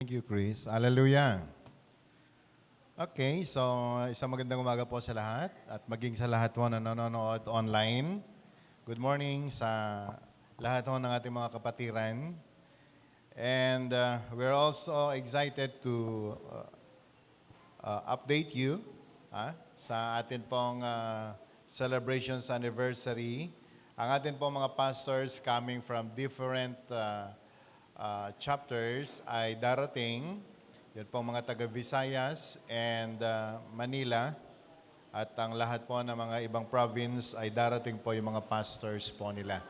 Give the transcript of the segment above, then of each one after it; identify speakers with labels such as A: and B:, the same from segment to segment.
A: Thank you, Chris. Hallelujah. Okay, so isang magandang umaga po sa lahat at maging sa lahat po na nanonood online. Good morning sa lahat po ng ating mga kapatiran. And we're also excited to update you sa atin pong celebrations anniversary. Ang atin pong mga pastors coming from different chapters ay darating. Yun pong mga taga Visayas and Manila. At ang lahat po ng mga ibang province ay darating po yung mga pastors po nila.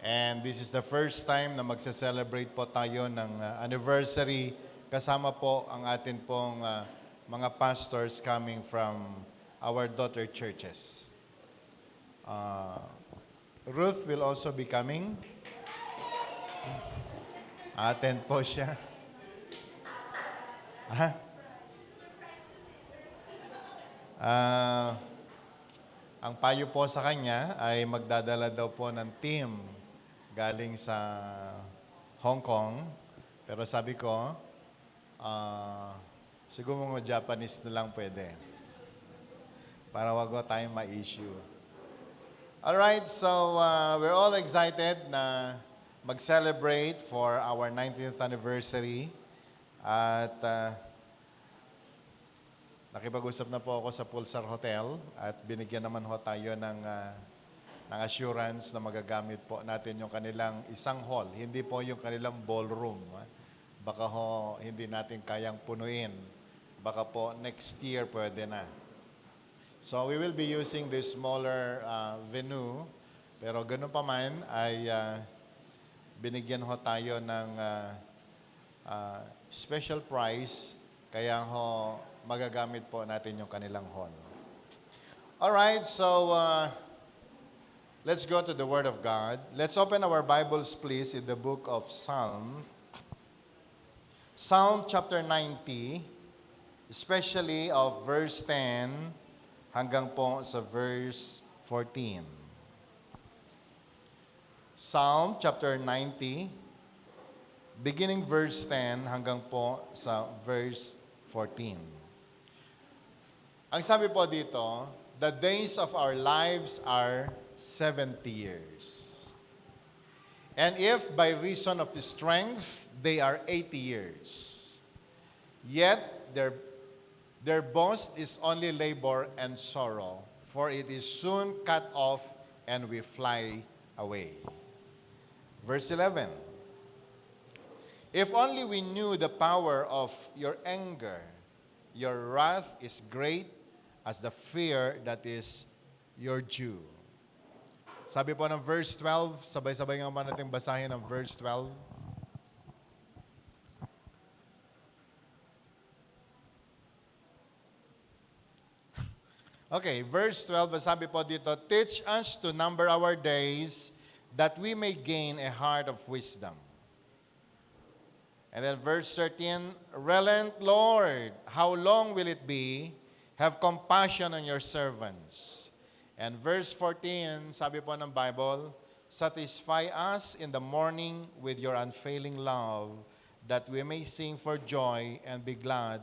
A: And this is the first time na magse-celebrate po tayo ng anniversary kasama po ang atin pong mga pastors coming from our daughter churches. Ruth will also be coming. Attend po siya. Ang payo po sa kanya ay magdadala daw po ng team galing sa Hong Kong. Pero sabi ko, siguro mga Japanese na lang pwede. Para wag ko tayong ma-issue. Alright, so we're all excited na mag-celebrate for our 19th anniversary. At nakipag-usap na po ako sa Pulsar Hotel at binigyan naman ho tayo ng assurance na magagamit po natin yung kanilang isang hall. Hindi po yung kanilang ballroom. Baka ho hindi natin kayang punuin. Baka po next year pwede na. So we will be using this smaller venue. Pero ganun pa man ay binigyan ho tayo ng special price, kaya ho magagamit po natin yung kanilang hall. Alright, so let's go to the Word of God. Let's open our Bibles please in the book of Psalm. Psalm chapter 90, especially of verse 10 hanggang po sa verse 14. Psalm chapter 90, beginning verse 10 hanggang po sa verse 14. Ang sabi po dito, the days of our lives are 70 years. And if by reason of strength, they are 80 years. Yet their boast is only labor and sorrow, for it is soon cut off and we fly away. Verse 11. If only we knew the power of your anger, your wrath is great as the fear that is your due. Sabi po ng verse 12, sabay-sabay nga ba natin basahin ang verse 12? Okay, verse 12, sabi po dito, teach us to number our days that we may gain a heart of wisdom. And then verse 13, relent, Lord, how long will it be? Have compassion on your servants. And verse 14, sabi po ng Bible, satisfy us in the morning with your unfailing love, that we may sing for joy and be glad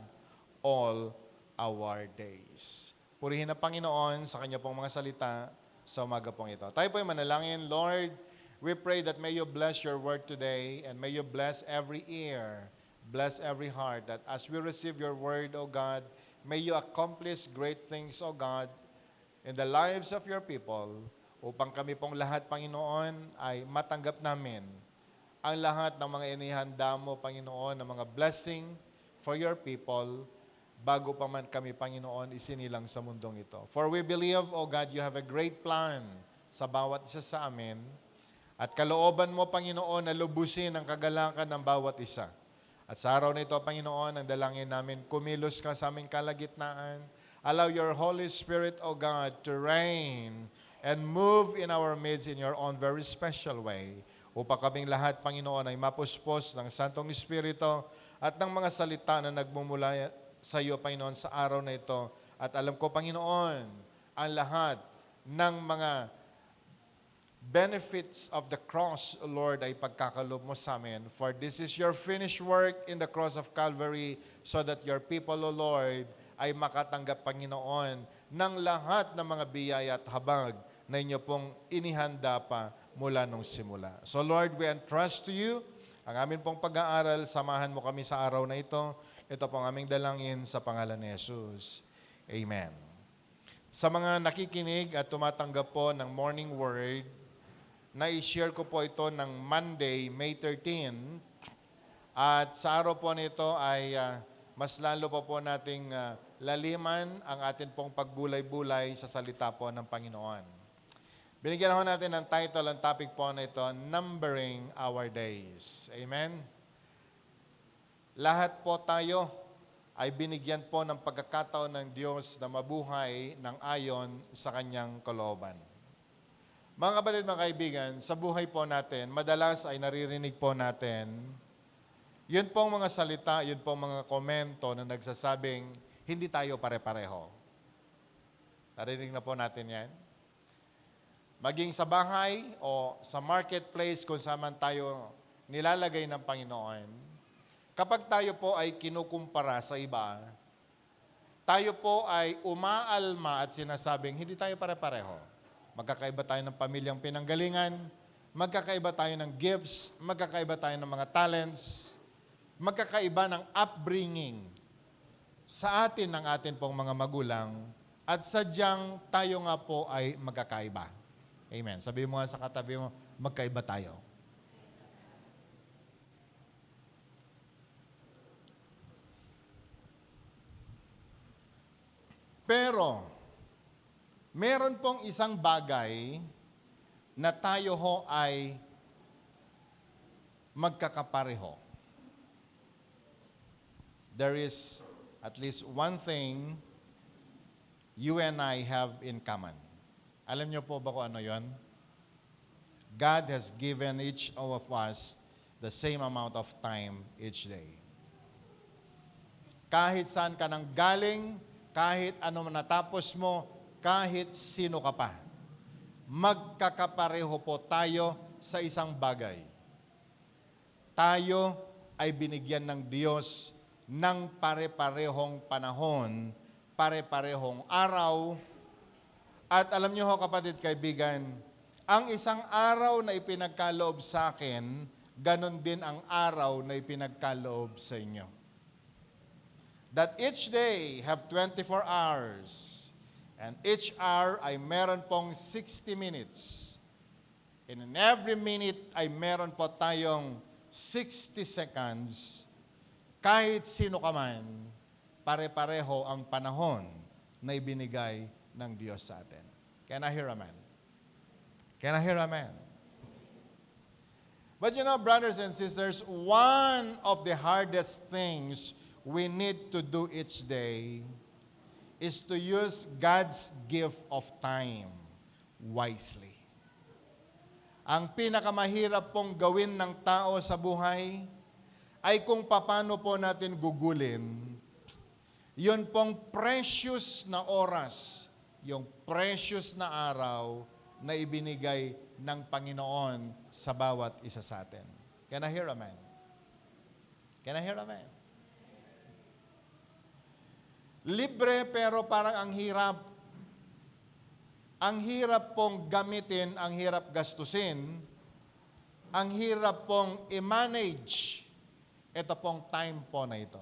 A: all our days. Purihin ang Panginoon sa kanya pong mga salita sa umaga pong ito. Tayo po ay manalangin, Lord, we pray that may you bless your word today and may you bless every ear, bless every heart, that as we receive your word, O God, may you accomplish great things, O God, in the lives of your people, upang kami pong lahat, Panginoon, ay matanggap namin ang lahat ng mga inihanda mo, Panginoon, ng mga blessing for your people, bago pa man kami, Panginoon, isinilang sa mundong ito. For we believe, O God, you have a great plan sa bawat isa sa amin, at kalooban mo, Panginoon, na lubusin ang kagalakan ng bawat isa. At sa araw na ito, Panginoon, ang dalangin namin, kumilos ka sa aming kalagitnaan. Allow your Holy Spirit, O God, to reign and move in our midst in your own very special way, upang kaming lahat, Panginoon, ay mapuspos ng Santong Espiritu at ng mga salita na nagmumula sa iyo, Panginoon, sa araw na ito. At alam ko, Panginoon, ang lahat ng mga benefits of the cross, Lord, ay pagkakalob mo sa amin. For this is your finished work in the cross of Calvary so that your people, O Lord, ay makatanggap, Panginoon, ng lahat ng mga biyaya at habag na inyo pong inihanda pa mula nung simula. So Lord, we entrust to you ang amin pong pag-aaral. Samahan mo kami sa araw na ito. Ito pong aming dalangin sa pangalan ni Jesus. Amen. Sa mga nakikinig at tumatanggap po ng morning word, na-share ko po ito ng Monday, May 13. At sa araw po nito ay mas lalo pa po nating laliman ang atin pong pagbulay-bulay sa salita po ng Panginoon. Binigyan ho natin ng title, ang topic po na ito, Numbering Our Days. Amen? Lahat po tayo ay binigyan po ng pagkakataon ng Diyos na mabuhay ng ayon sa Kanyang kalooban. Mga kapatid, mga kaibigan, sa buhay po natin, madalas ay naririnig po natin, yun pong mga salita, yun pong mga komento na nagsasabing, hindi tayo pare-pareho. Narinig na po natin yan. Maging sa bahay o sa marketplace kung saan man tayo nilalagay ng Panginoon, kapag tayo po ay kinukumpara sa iba, tayo po ay umaalma at sinasabing, hindi tayo pare-pareho. Magkakaiba tayo ng pamilyang pinanggalingan, magkakaiba tayo ng gifts, magkakaiba tayo ng mga talents, magkakaiba ng upbringing sa atin ng atin pong mga magulang, at sadyang tayo nga po ay magkakaiba. Amen. Sabi mo nga sa katabi mo, magkaiba tayo. Pero, meron pong isang bagay na tayo ho ay magkakapareho. There is at least one thing you and I have in common. Alam niyo po ba kung ano yun? God has given each of us the same amount of time each day. Kahit saan ka nang galing, kahit ano man natapos mo, kahit sino ka pa, magkakapareho po tayo sa isang bagay. Tayo ay binigyan ng Diyos ng pare-parehong panahon, pare-parehong araw. At alam niyo ho, kapatid, kaibigan, ang isang araw na ipinagkaloob sa akin, ganon din ang araw na ipinagkaloob sa inyo. That each day have 24 hours, and each hour ay meron pong 60 minutes. And in every minute ay meron po tayong 60 seconds. Kahit sino ka man, pare-pareho ang panahon na ibinigay ng Diyos sa atin. Can I hear amen? Can I hear amen? But you know, brothers and sisters, one of the hardest things we need to do each day is to use God's gift of time wisely. Ang pinakamahirap pong gawin ng tao sa buhay ay kung paano po natin gugulin yun pong precious na oras, yung precious na araw na ibinigay ng Panginoon sa bawat isa sa atin. Can I hear amen? Can I hear amen? Libre pero parang ang hirap. Ang hirap pong gamitin, ang hirap gastusin, ang hirap pong i-manage ito pong time po na ito.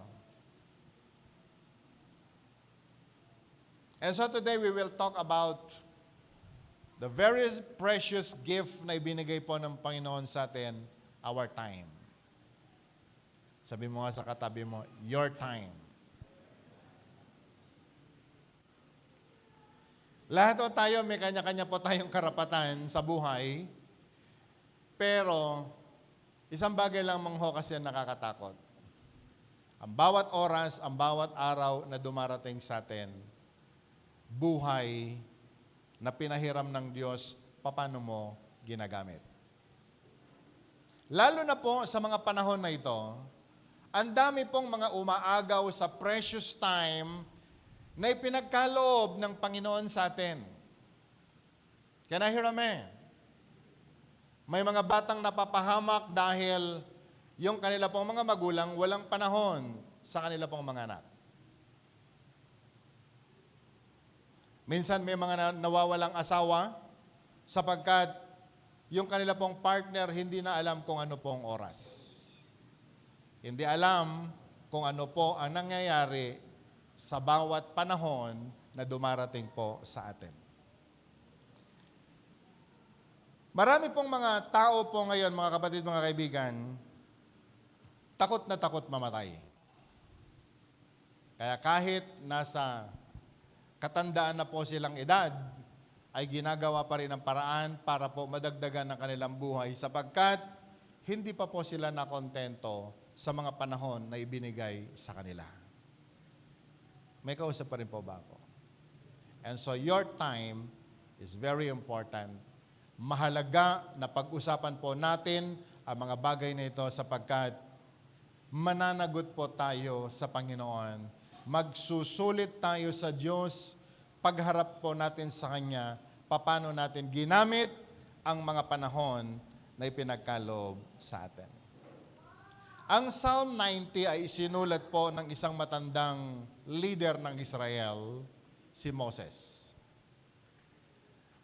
A: And so today we will talk about the very precious gift na ibinigay po ng Panginoon sa atin, our time. Sabi mo nga sa katabi mo, your time. Lahat po tayo, may kanya-kanya po tayong karapatan sa buhay, pero isang bagay lang ho kasi nakakatakot. Ang bawat oras, ang bawat araw na dumarating sa atin, buhay na pinahiram ng Diyos, paano mo ginagamit. Lalo na po sa mga panahon na ito, ang dami pong mga umaagaw sa precious time na ipinagkaloob ng Panginoon sa atin. Can I hear amen? May mga batang napapahamak dahil yung kanila pong mga magulang walang panahon sa kanila pong mga anak. Minsan may mga nawawalang asawa sapagkat yung kanila pong partner hindi na alam kung ano pong oras. Hindi alam kung ano po ang nangyayari sa bawat panahon na dumarating po sa atin. Marami pong mga tao po ngayon, mga kapatid, mga kaibigan, takot na takot mamatay. Kaya kahit nasa katandaan na po silang edad, ay ginagawa pa rin ang paraan para po madagdagan ang kanilang buhay sapagkat hindi pa po sila nakontento sa mga panahon na ibinigay sa kanila. May kausap pa rin po ba ako? And so your time is very important. Mahalaga na pag-usapan po natin ang mga bagay na ito sapagkat mananagot po tayo sa Panginoon. Magsusulit tayo sa Diyos, pagharap po natin sa Kanya, paano natin ginamit ang mga panahon na ipinagkaloob sa atin. Ang Psalm 90 ay isinulat po ng isang matandang leader ng Israel, si Moses.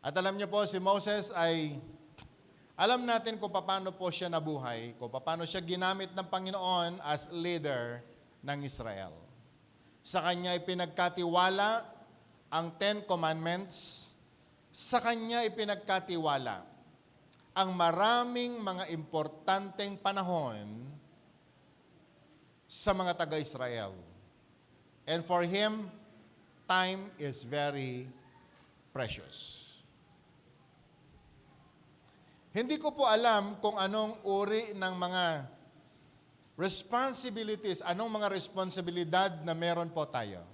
A: At alam niyo po, si Moses ay, alam natin kung paano po siya nabuhay, kung paano siya ginamit ng Panginoon as leader ng Israel. Sa kanya ipinagkatiwala ang Ten Commandments, sa kanya ipinagkatiwala ang maraming mga importanteng panahon sa mga taga-Israel. And for him, time is very precious. Hindi ko po alam kung anong uri ng mga responsibilities, anong mga responsibilidad na meron po tayo.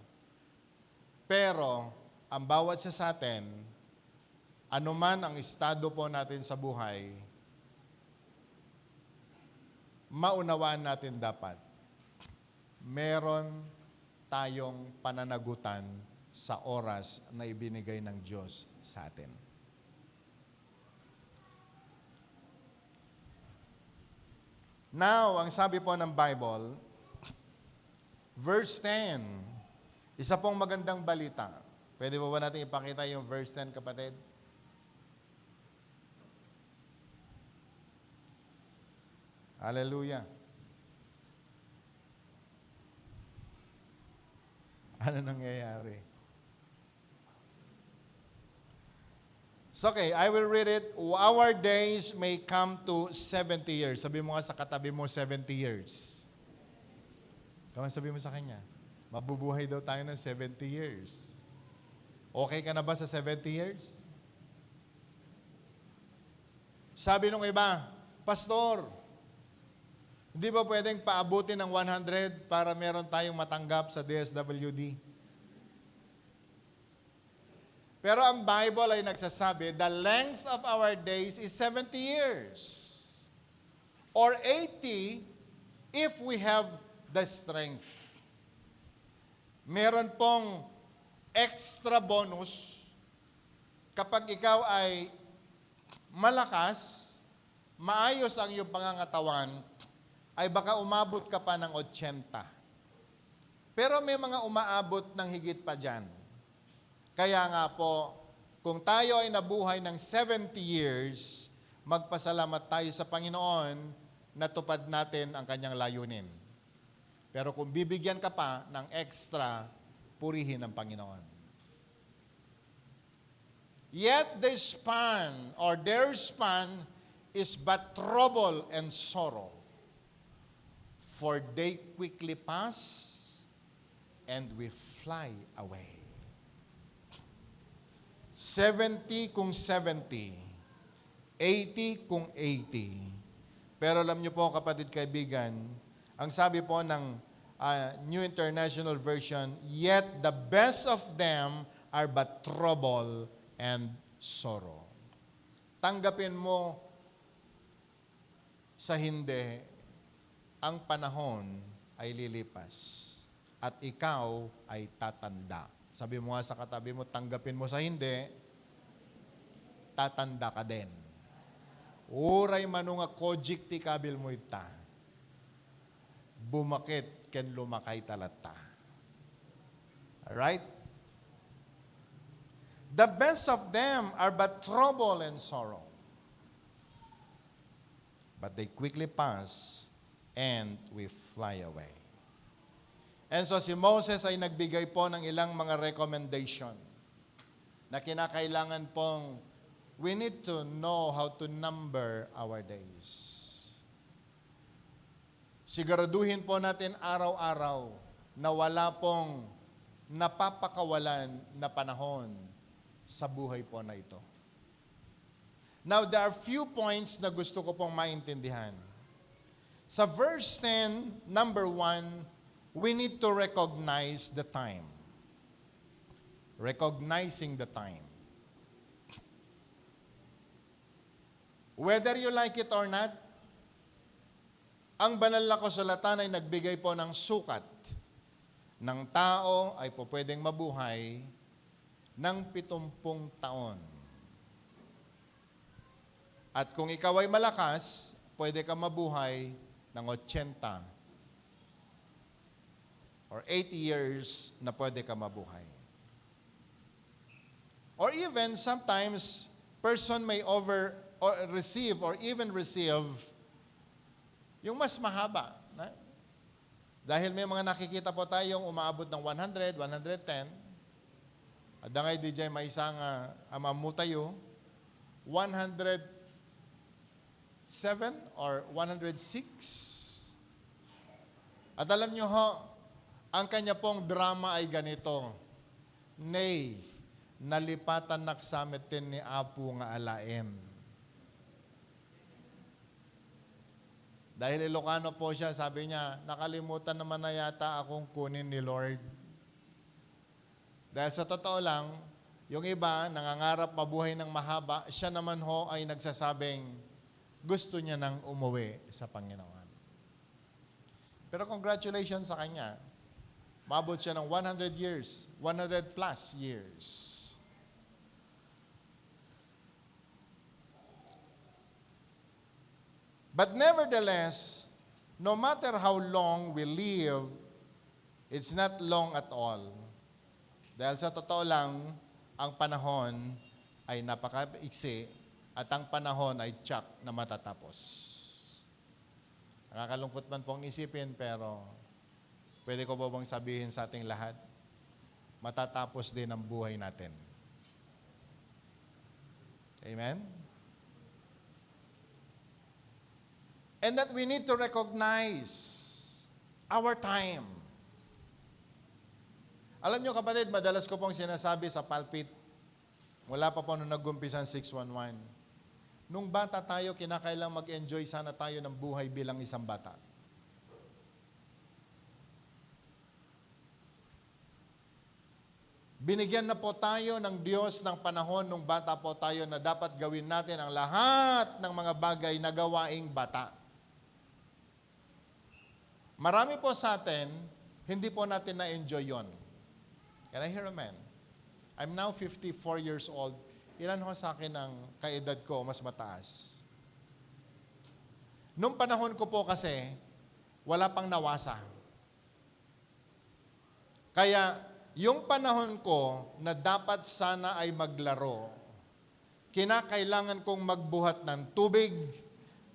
A: Pero, ang bawat isa sa atin, anuman ang estado po natin sa buhay, maunawaan natin dapat, meron tayong pananagutan sa oras na ibinigay ng Diyos sa atin. Now, ang sabi po ng Bible, verse 10, isa pong magandang balita. Pwede po ba natin ipakita yung verse 10, kapatid? Hallelujah. Ano nangyayari? So, okay, I will read it. Our days may come to 70 years. Sabi mo nga sa katabi mo, 70 years. Kaman sabi mo sa kanya, mabubuhay daw tayo ng 70 years. Okay ka na ba sa 70 years? Sabi nung iba, Pastor, hindi ba pwedeng paabutin ng 100 para meron tayong matanggap sa DSWD? Pero ang Bible ay nagsasabi, the length of our days is 70 years. Or 80 if we have the strength. Meron pong extra bonus kapag ikaw ay malakas, maayos ang iyong pangangatawan, ay baka umabot ka pa ng 80. Pero may mga umaabot ng higit pa dyan. Kaya nga po, kung tayo ay nabuhay ng 70 years, magpasalamat tayo sa Panginoon na tupad natin ang kanyang layunin. Pero kung bibigyan ka pa ng extra, purihin ang Panginoon. Yet the span, or their span, is but trouble and sorrow. For they quickly pass, and we fly away. 70 kung 70, 80 kung 80. Pero alam niyo po, kapatid kaibigan, ang sabi po ng New International Version, yet the best of them are but trouble and sorrow. Tanggapin mo sa hindi, ang panahon ay lilipas at ikaw ay tatanda. Sabi mo nga sa katabi mo, tanggapin mo sa hindi, tatanda ka din. Uray manunga kojik ti kabil mo ita. Bumakit ken lumakay talata. Alright? The best of them are but trouble and sorrow. But they quickly pass and we fly away. And so si Moses ay nagbigay po ng ilang mga recommendation na kinakailangan pong we need to know how to number our days. Siguraduhin po natin araw-araw na wala pong napapakawalan na panahon sa buhay po na ito. Now, there are few points na gusto ko pong maintindihan. Sa verse 10, number 1, we need to recognize the time. Recognizing the time. Whether you like it or not, ang banal na kasulatan ay nagbigay po ng sukat ng tao ay po pwedeng mabuhay ng 70 taon. At kung ikaw ay malakas, pwede ka mabuhay ng 80 or 80 years na pwede ka mabuhay. Or even sometimes, person may receive yung mas mahaba. Dahil may mga nakikita po tayong umaabot ng 100, 110. At dangay DJ may isang amamutayo, 107 or 106. At alam nyo ho, ang kanya pong drama ay ganito. Nay, nalipatan naksamitin ni Apo nga alaem. Dahil Ilocano po siya, sabi niya, nakalimutan naman na yata akong kunin ni Lord. Dahil sa totoo lang, yung iba, nangangarap mabuhay ng mahaba, siya naman ho ay nagsasabing gusto niya nang umuwi sa Panginoon. Pero congratulations sa kanya. Maabot siya ng 100 years, 100 plus years. But nevertheless, no matter how long we live, it's not long at all. Dahil sa totoo lang, ang panahon ay napakaiksi at ang panahon ay tsak na matatapos. Nakakalungkot man pong isipin, pero pwede ko ba bang sabihin sa ating lahat, matatapos din ang buhay natin. Amen? And that we need to recognize our time. Alam nyo kapatid, madalas ko pong sinasabi sa pulpit, wala pa po nung nag-umpisan 611. Nung bata tayo, kinakailang mag-enjoy sana tayo ng buhay bilang isang bata. Binigyan na po tayo ng Diyos ng panahon nung bata po tayo na dapat gawin natin ang lahat ng mga bagay na gawaing bata. Marami po sa atin, hindi po natin na-enjoy yon. Can I hear amen? I'm now 54 years old. Ilan ho sa akin ang kaedad ko mas mataas? Nung panahon ko po kasi, wala pang nawasa. Kaya, yung panahon ko na dapat sana ay maglaro, kinakailangan kong magbuhat ng tubig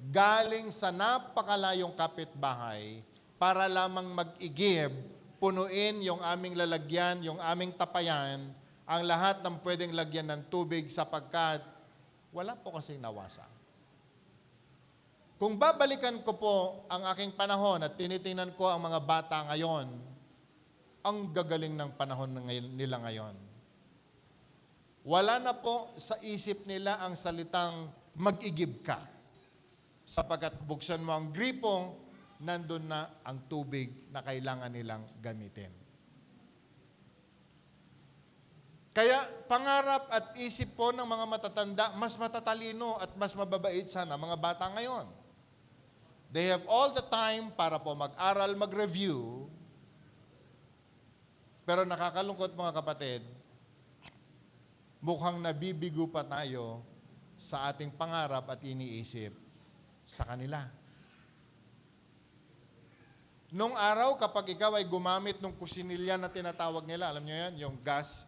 A: galing sa napakalayong kapitbahay para lamang mag-igib, punuin yung aming lalagyan, yung aming tapayan, ang lahat ng pwedeng lagyan ng tubig sapagkat wala po kasing nawasa. Kung babalikan ko po ang aking panahon at tinitingnan ko ang mga bata ngayon, ang gagaling ng panahon nila ngayon. Wala na po sa isip nila ang salitang mag-igib ka. Sapagkat buksan mo ang gripo, nandun na ang tubig na kailangan nilang gamitin. Kaya pangarap at isip po ng mga matatanda, mas matatalino at mas mababait sana mga bata ngayon. They have all the time para po mag-aral, mag-review. Pero nakakalungkot mga kapatid, mukhang nabibigo pa tayo sa ating pangarap at iniisip sa kanila. Nung araw, kapag ikaw ay gumamit ng kusinilya na tinatawag nila, alam nyo yan, yung gas,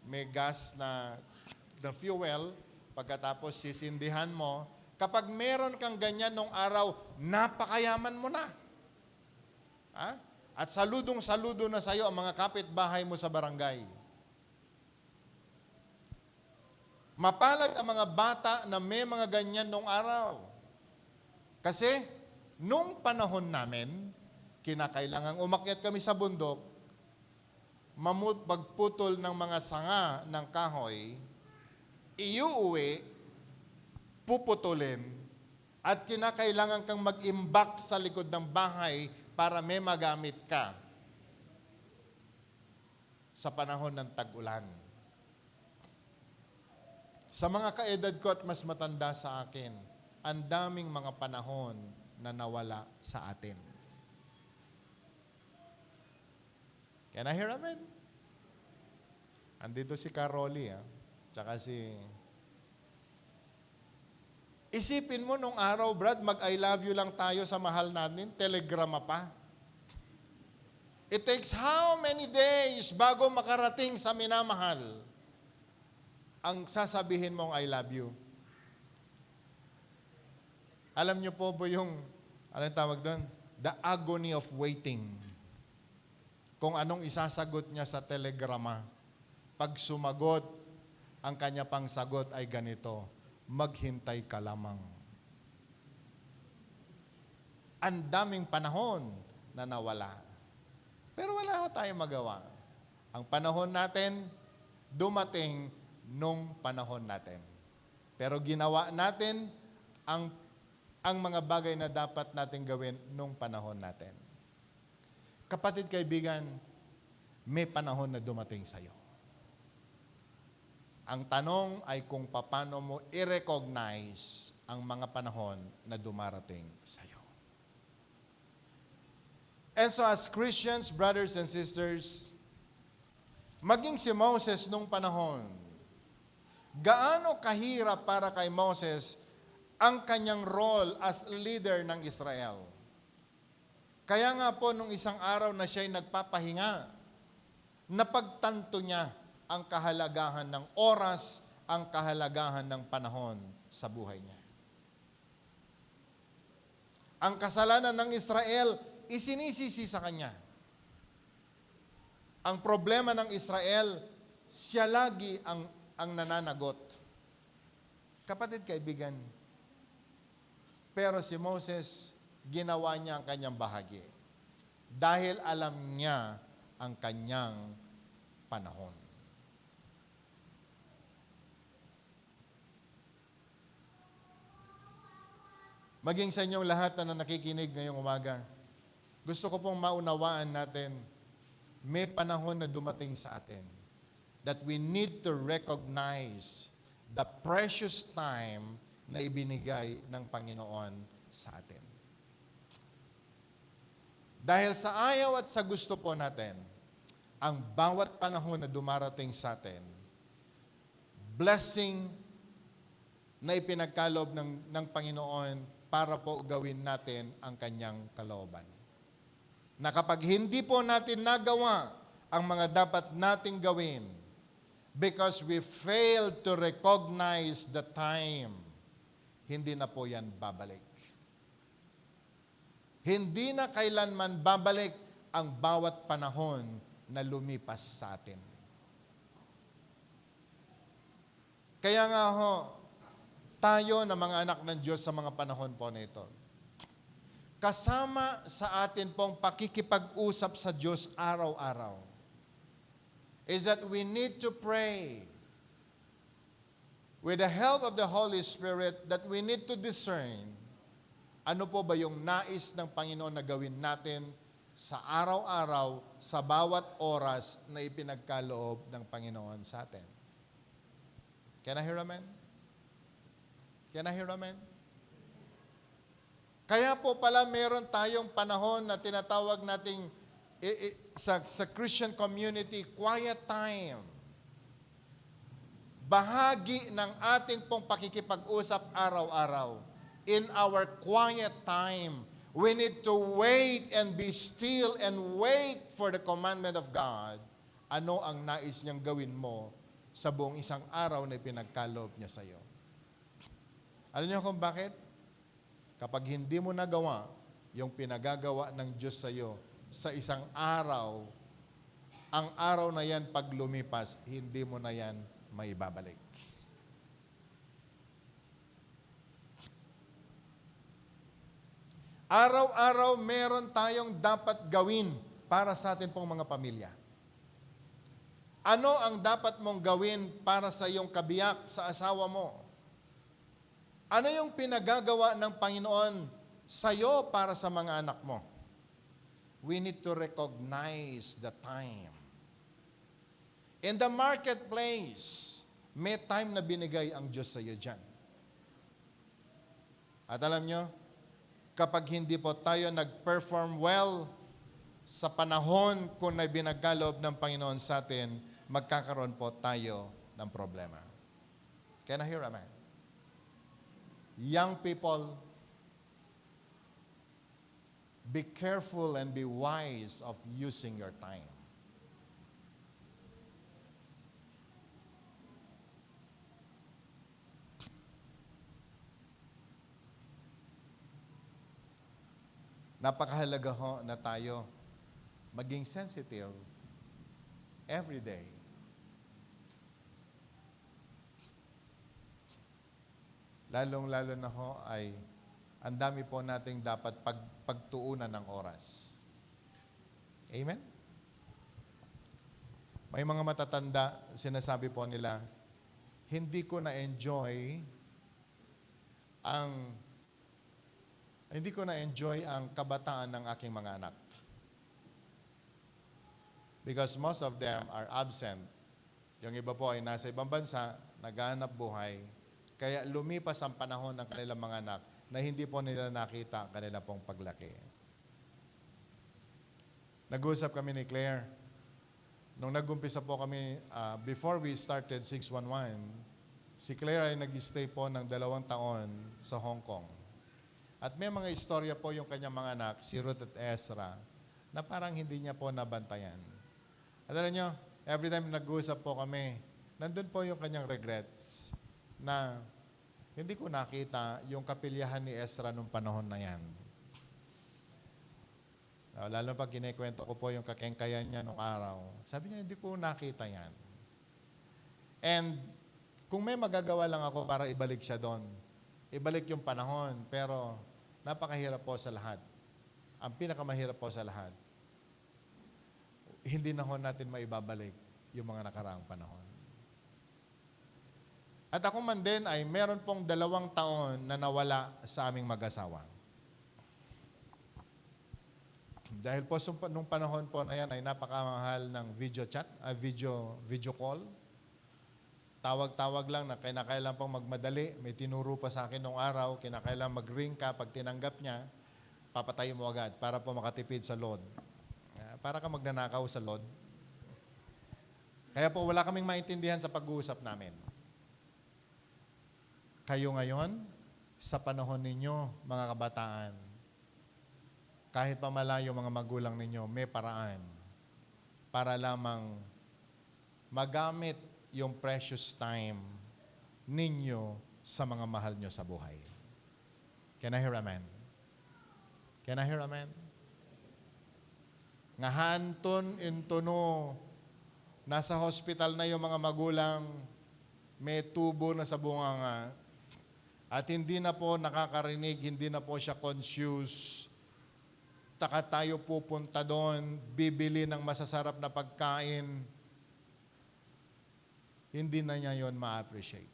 A: may gas na fuel, pagkatapos sisindihan mo, kapag meron kang ganyan nung araw, napakayaman mo na. Ha? At saludong-saludo na sa'yo ang mga kapitbahay mo sa barangay. Mapalad ang mga bata na may mga ganyan nung araw. Kasi, nung panahon namin, kinakailangang umakyat kami sa bundok, pagputol ng mga sanga ng kahoy, iuuwi, puputulin, at kinakailangan kang mag-imbak sa likod ng bahay para may magamit ka sa panahon ng tag-ulan. Sa mga kaedad ko at mas matanda sa akin, ang daming mga panahon na nawala sa atin. Can I hear amen? Andito si Caroli, tsaka si... Isipin mo nung araw, Brad, mag-I love you lang tayo sa mahal natin, telegrama pa. It takes how many days bago makarating sa minamahal ang sasabihin mong I love you? Alam niyo po yung, anong tawag doon? The agony of waiting. Kung anong isasagot niya sa telegrama. Pag sumagot, ang kanya pang sagot ay ganito, maghintay ka lamang. Ang daming panahon na nawala. Pero wala tayong magawa. Ang panahon natin, dumating nung panahon natin. Pero ginawa natin ang mga bagay na dapat natin gawin nung panahon natin. Kapatid, kaibigan, may panahon na dumating sa'yo. Ang tanong ay kung paano mo i-recognize ang mga panahon na dumarating sa'yo. And so as Christians, brothers and sisters, maging si Moses nung panahon, gaano kahirap para kay Moses ang kanyang role as leader ng Israel. Kaya nga po nung isang araw na siya'y nagpapahinga, napagtanto niya ang kahalagahan ng oras, ang kahalagahan ng panahon sa buhay niya. Ang kasalanan ng Israel, isinisisi sa kanya. Ang problema ng Israel, siya lagi ang nananagot. Kapatid, kaibigan, pero si Moses, ginawa niya ang kanyang bahagi. Dahil alam niya ang kanyang panahon. Maging sa inyong lahat na nakikinig ngayong umaga, gusto ko pong maunawaan natin, may panahon na dumating sa atin that we need to recognize the precious time na ibinigay ng Panginoon sa atin. Dahil sa ayaw at sa gusto po natin, ang bawat panahon na dumarating sa atin, blessing na ipinagkaloob ng Panginoon para po gawin natin ang kanyang kalooban. Na kapag hindi po natin nagawa ang mga dapat nating gawin because we failed to recognize the time, hindi na po yan babalik. Hindi na kailanman babalik ang bawat panahon na lumipas sa atin. Kaya nga ho, tayo na mga anak ng Diyos sa mga panahon po nito, kasama sa atin pong pakikipag-usap sa Diyos araw-araw, is that we need to pray with the help of the Holy Spirit that we need to discern ano po ba yung nais ng Panginoon na gawin natin sa araw-araw, sa bawat oras na ipinagkaloob ng Panginoon sa atin. Can I hear amen? Can I hear amen? Kaya po pala meron tayong panahon na tinatawag nating sa Christian community, quiet time. bahagi ng ating pong pakikipag-usap araw-araw. In our quiet time, we need to wait and be still and wait for the commandment of God. Ano ang nais niyang gawin mo sa buong isang araw na pinagkaloob niya sa iyo? Alam niyo kung bakit? Kapag hindi mo nagawa yung pinagagawa ng Diyos sa iyo sa isang araw, ang araw na yan pag lumipas, hindi mo na yan maibabalik. Araw-araw meron tayong dapat gawin para sa atin pong mga pamilya. Ano ang dapat mong gawin para sa iyong kabiyak, sa asawa mo? Ano yung pinagagawa ng Panginoon sa iyo para sa mga anak mo? We need to recognize the time. In the marketplace, may time na binigay ang Diyos sa iyo dyan. At alam nyo, kapag hindi po tayo nag-perform well sa panahon kung na binagkaloob ng Panginoon sa atin, magkakaroon po tayo ng problema. Can I hear amen? Young people, be careful and be wise of using your time. Napakahalaga ho na tayo maging sensitive every day. Lalong-lalo na ho ay ang dami po nating dapat pagtuunan ng oras. Amen? May mga matatanda, sinasabi po nila, hindi ko na-enjoy ang kabataan ng aking mga anak. Because most of them are absent. Yung iba po ay nasa ibang bansa, naghahanap buhay, kaya lumipas ang panahon ng kanilang mga anak na hindi po nila nakita ang kanila pong paglaki. Nag-usap kami ni Claire. Nung nag-umpisa po kami, before we started 611, si Claire ay nag-stay po ng 2 taon sa Hong Kong. At may mga istorya po yung kanyang mga anak, si Ruth at Ezra, na parang hindi niya po nabantayan. At alam nyo, every time nag-uusap po kami, nandun po yung kanyang regrets na hindi ko nakita yung kapilyahan ni Ezra nung panahon na yan. Lalo pag kinikwento ko po yung kakengkayan niya nung araw, sabi niya, hindi ko nakita yan. And kung may magagawa lang ako para ibalik siya doon, ibalik yung panahon, pero napakahirap po sa lahat. Ang pinakamahirap po sa lahat, hindi na ho natin maibabalik yung mga nakaraang panahon. At ako man din ay meron pong 2 taon na nawala sa aming mag-asawa. Dahil po nung panahon po na yan ay napakamahal ng video chat, video call. Tawag-tawag lang na kinakailan pang magmadali. May tinuro pa sa akin nung araw, kinakailan mag-ring ka. Pag tinanggap niya, papatayin mo agad para po makatipid sa load. Para ka magnanakaw sa load. Kaya po wala kaming maintindihan sa pag-uusap namin. Kayo ngayon, sa panahon ninyo, mga kabataan, kahit pa malayo mga magulang ninyo, may paraan para lamang magamit yung precious time ninyo sa mga mahal nyo sa buhay. Can I hear amen? Can I hear amen? Ngahanton intuno, nasa hospital na yung mga magulang, may tubo na sa bunganga, at hindi na po nakakarinig, hindi na po siya conscious. Taka tayo pupunta doon, bibili ng masasarap na pagkain, hindi na niya yon ma-appreciate.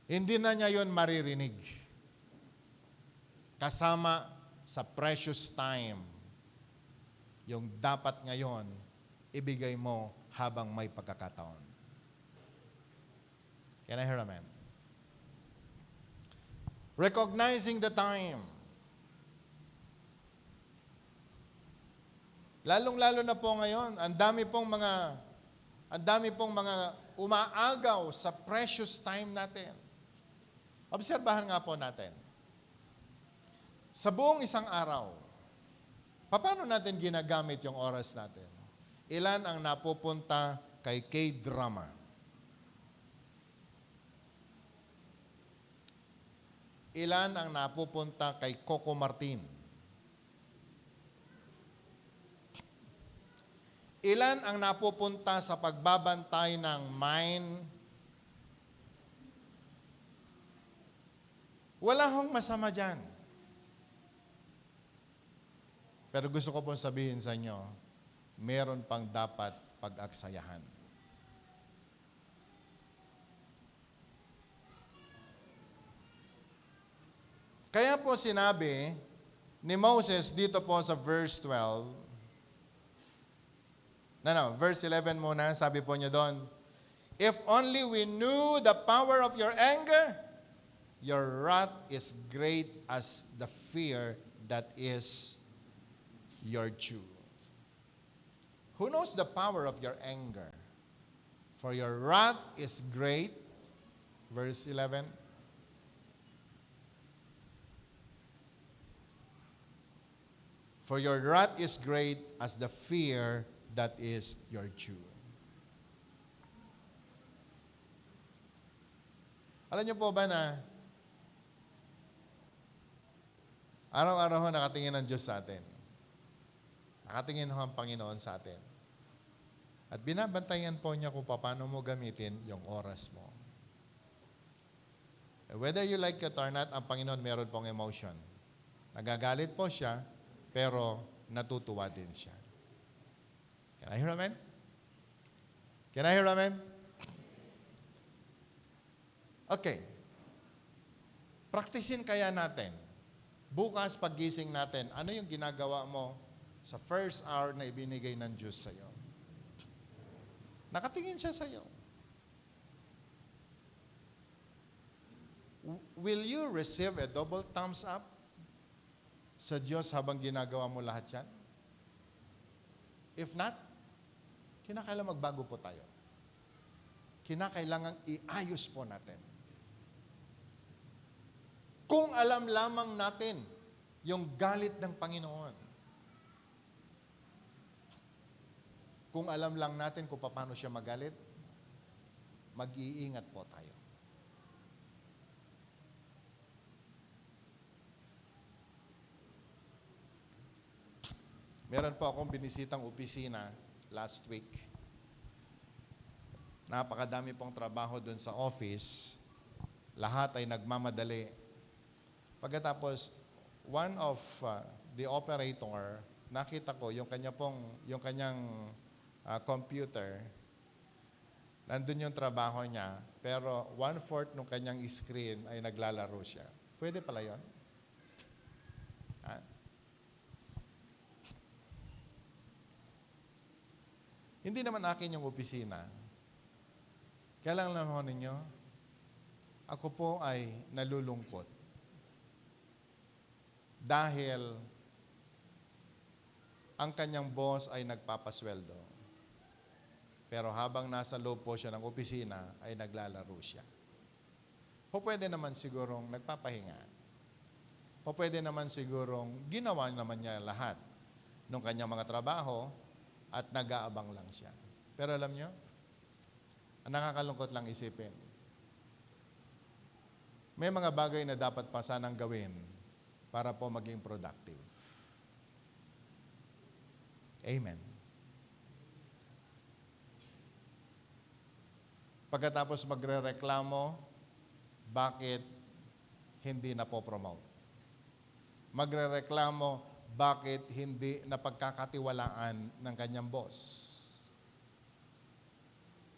A: Hindi na niya yon maririnig. Kasama sa precious time, yung dapat ngayon, ibigay mo habang may pagkakataon. Can I hear amen? Recognizing the time. Lalong-lalo na po ngayon, ang dami pong mga umaagaw sa precious time natin. Obserbahan nga po natin. Sa buong isang araw, paano natin ginagamit yung oras natin? Ilan ang napupunta kay K-drama? Ilan ang napupunta kay Coco Martin? Ilan ang napupunta sa pagbabantay ng mine? Wala hong masama dyan. Pero gusto ko pong sabihin sa inyo, meron pang dapat pag-aksayahan. Kaya po sinabi ni Moses dito po sa verse 12, verse 11 muna, sabi po niya doon, if only we knew the power of your anger, your wrath is great as the fear that is your due. Who knows the power of your anger? For your wrath is great, verse 11, for your wrath is great as the fear that is your due. Alam niyo po ba na araw-araw nakatingin ang Diyos sa atin. Nakatingin ho ang Panginoon sa atin. At binabantayan po niya kung paano mo gamitin yung oras mo. Whether you like it or not, ang Panginoon meron pong emotion. Nagagalit po siya, pero natutuwa din siya. Can I hear amen? Can I hear amen? Okay. Praktisin kaya natin. Bukas paggising natin, ano yung ginagawa mo sa first hour na ibinigay ng Diyos sa iyo? Nakatingin siya sa iyo. Will you receive a double thumbs up sa Diyos habang ginagawa mo lahat yan? If not, kinakailangan magbago po tayo. Kinakailangan iayos po natin. Kung alam lamang natin yung galit ng Panginoon, kung alam lang natin kung paano siya magalit, mag-iingat po tayo. Meron po akong binisitang opisina last week. Napakadami pong trabaho doon sa office. Lahat ay nagmamadali. Pagkatapos, one of the operator, nakita ko yung kanyang computer, nandun yung trabaho niya, pero 1/4 ng kanyang screen ay naglalaro siya. Pwede pala yun? Hindi naman akin yung opisina. Kaya lang naman ninyo, ako po ay nalulungkot. Dahil ang kanyang boss ay nagpapasweldo. Pero habang nasa loob po siya ng opisina, ay naglalaro siya. O pwede naman sigurong nagpapahinga. O pwede naman sigurong ginawa naman niya lahat ng kanyang mga trabaho at nag-aabang lang siya. Pero alam niyo, ang nakakalungkot lang isipin, may mga bagay na dapat pa sanang gawin para po maging productive. Amen. Pagkatapos magre-reklamo, bakit hindi na po promote? Magre-reklamo, bakit hindi napagkakatiwalaan ng kanyang boss?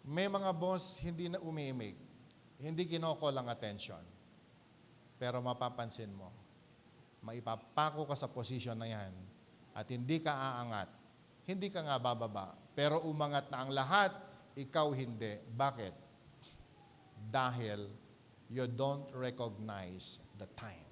A: May mga boss hindi na umiimig, hindi kinoko lang attention. Pero mapapansin mo, maipapako ka sa posisyon na yan at hindi ka aangat, hindi ka nga bababa, pero umangat na ang lahat, ikaw hindi. Bakit? Dahil you don't recognize the time.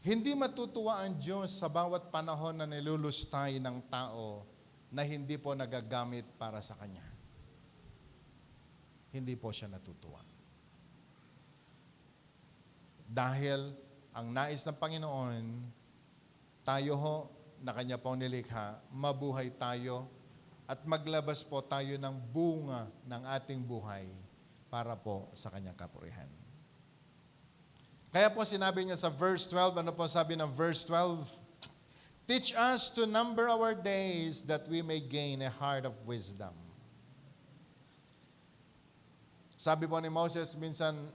A: Hindi matutuwa ang Diyos sa bawat panahon na nilulustay ng tao na hindi po nagagamit para sa Kanya. Hindi po siya natutuwa. Dahil ang nais ng Panginoon, tayo ho, na Kanya pong nilikha, mabuhay tayo at maglabas po tayo ng bunga ng ating buhay para po sa Kanyang kapurihan. Kaya po sinabi niya sa verse 12, ano po sabi ng verse 12? Teach us to number our days that we may gain a heart of wisdom. Sabi po ni Moses, minsan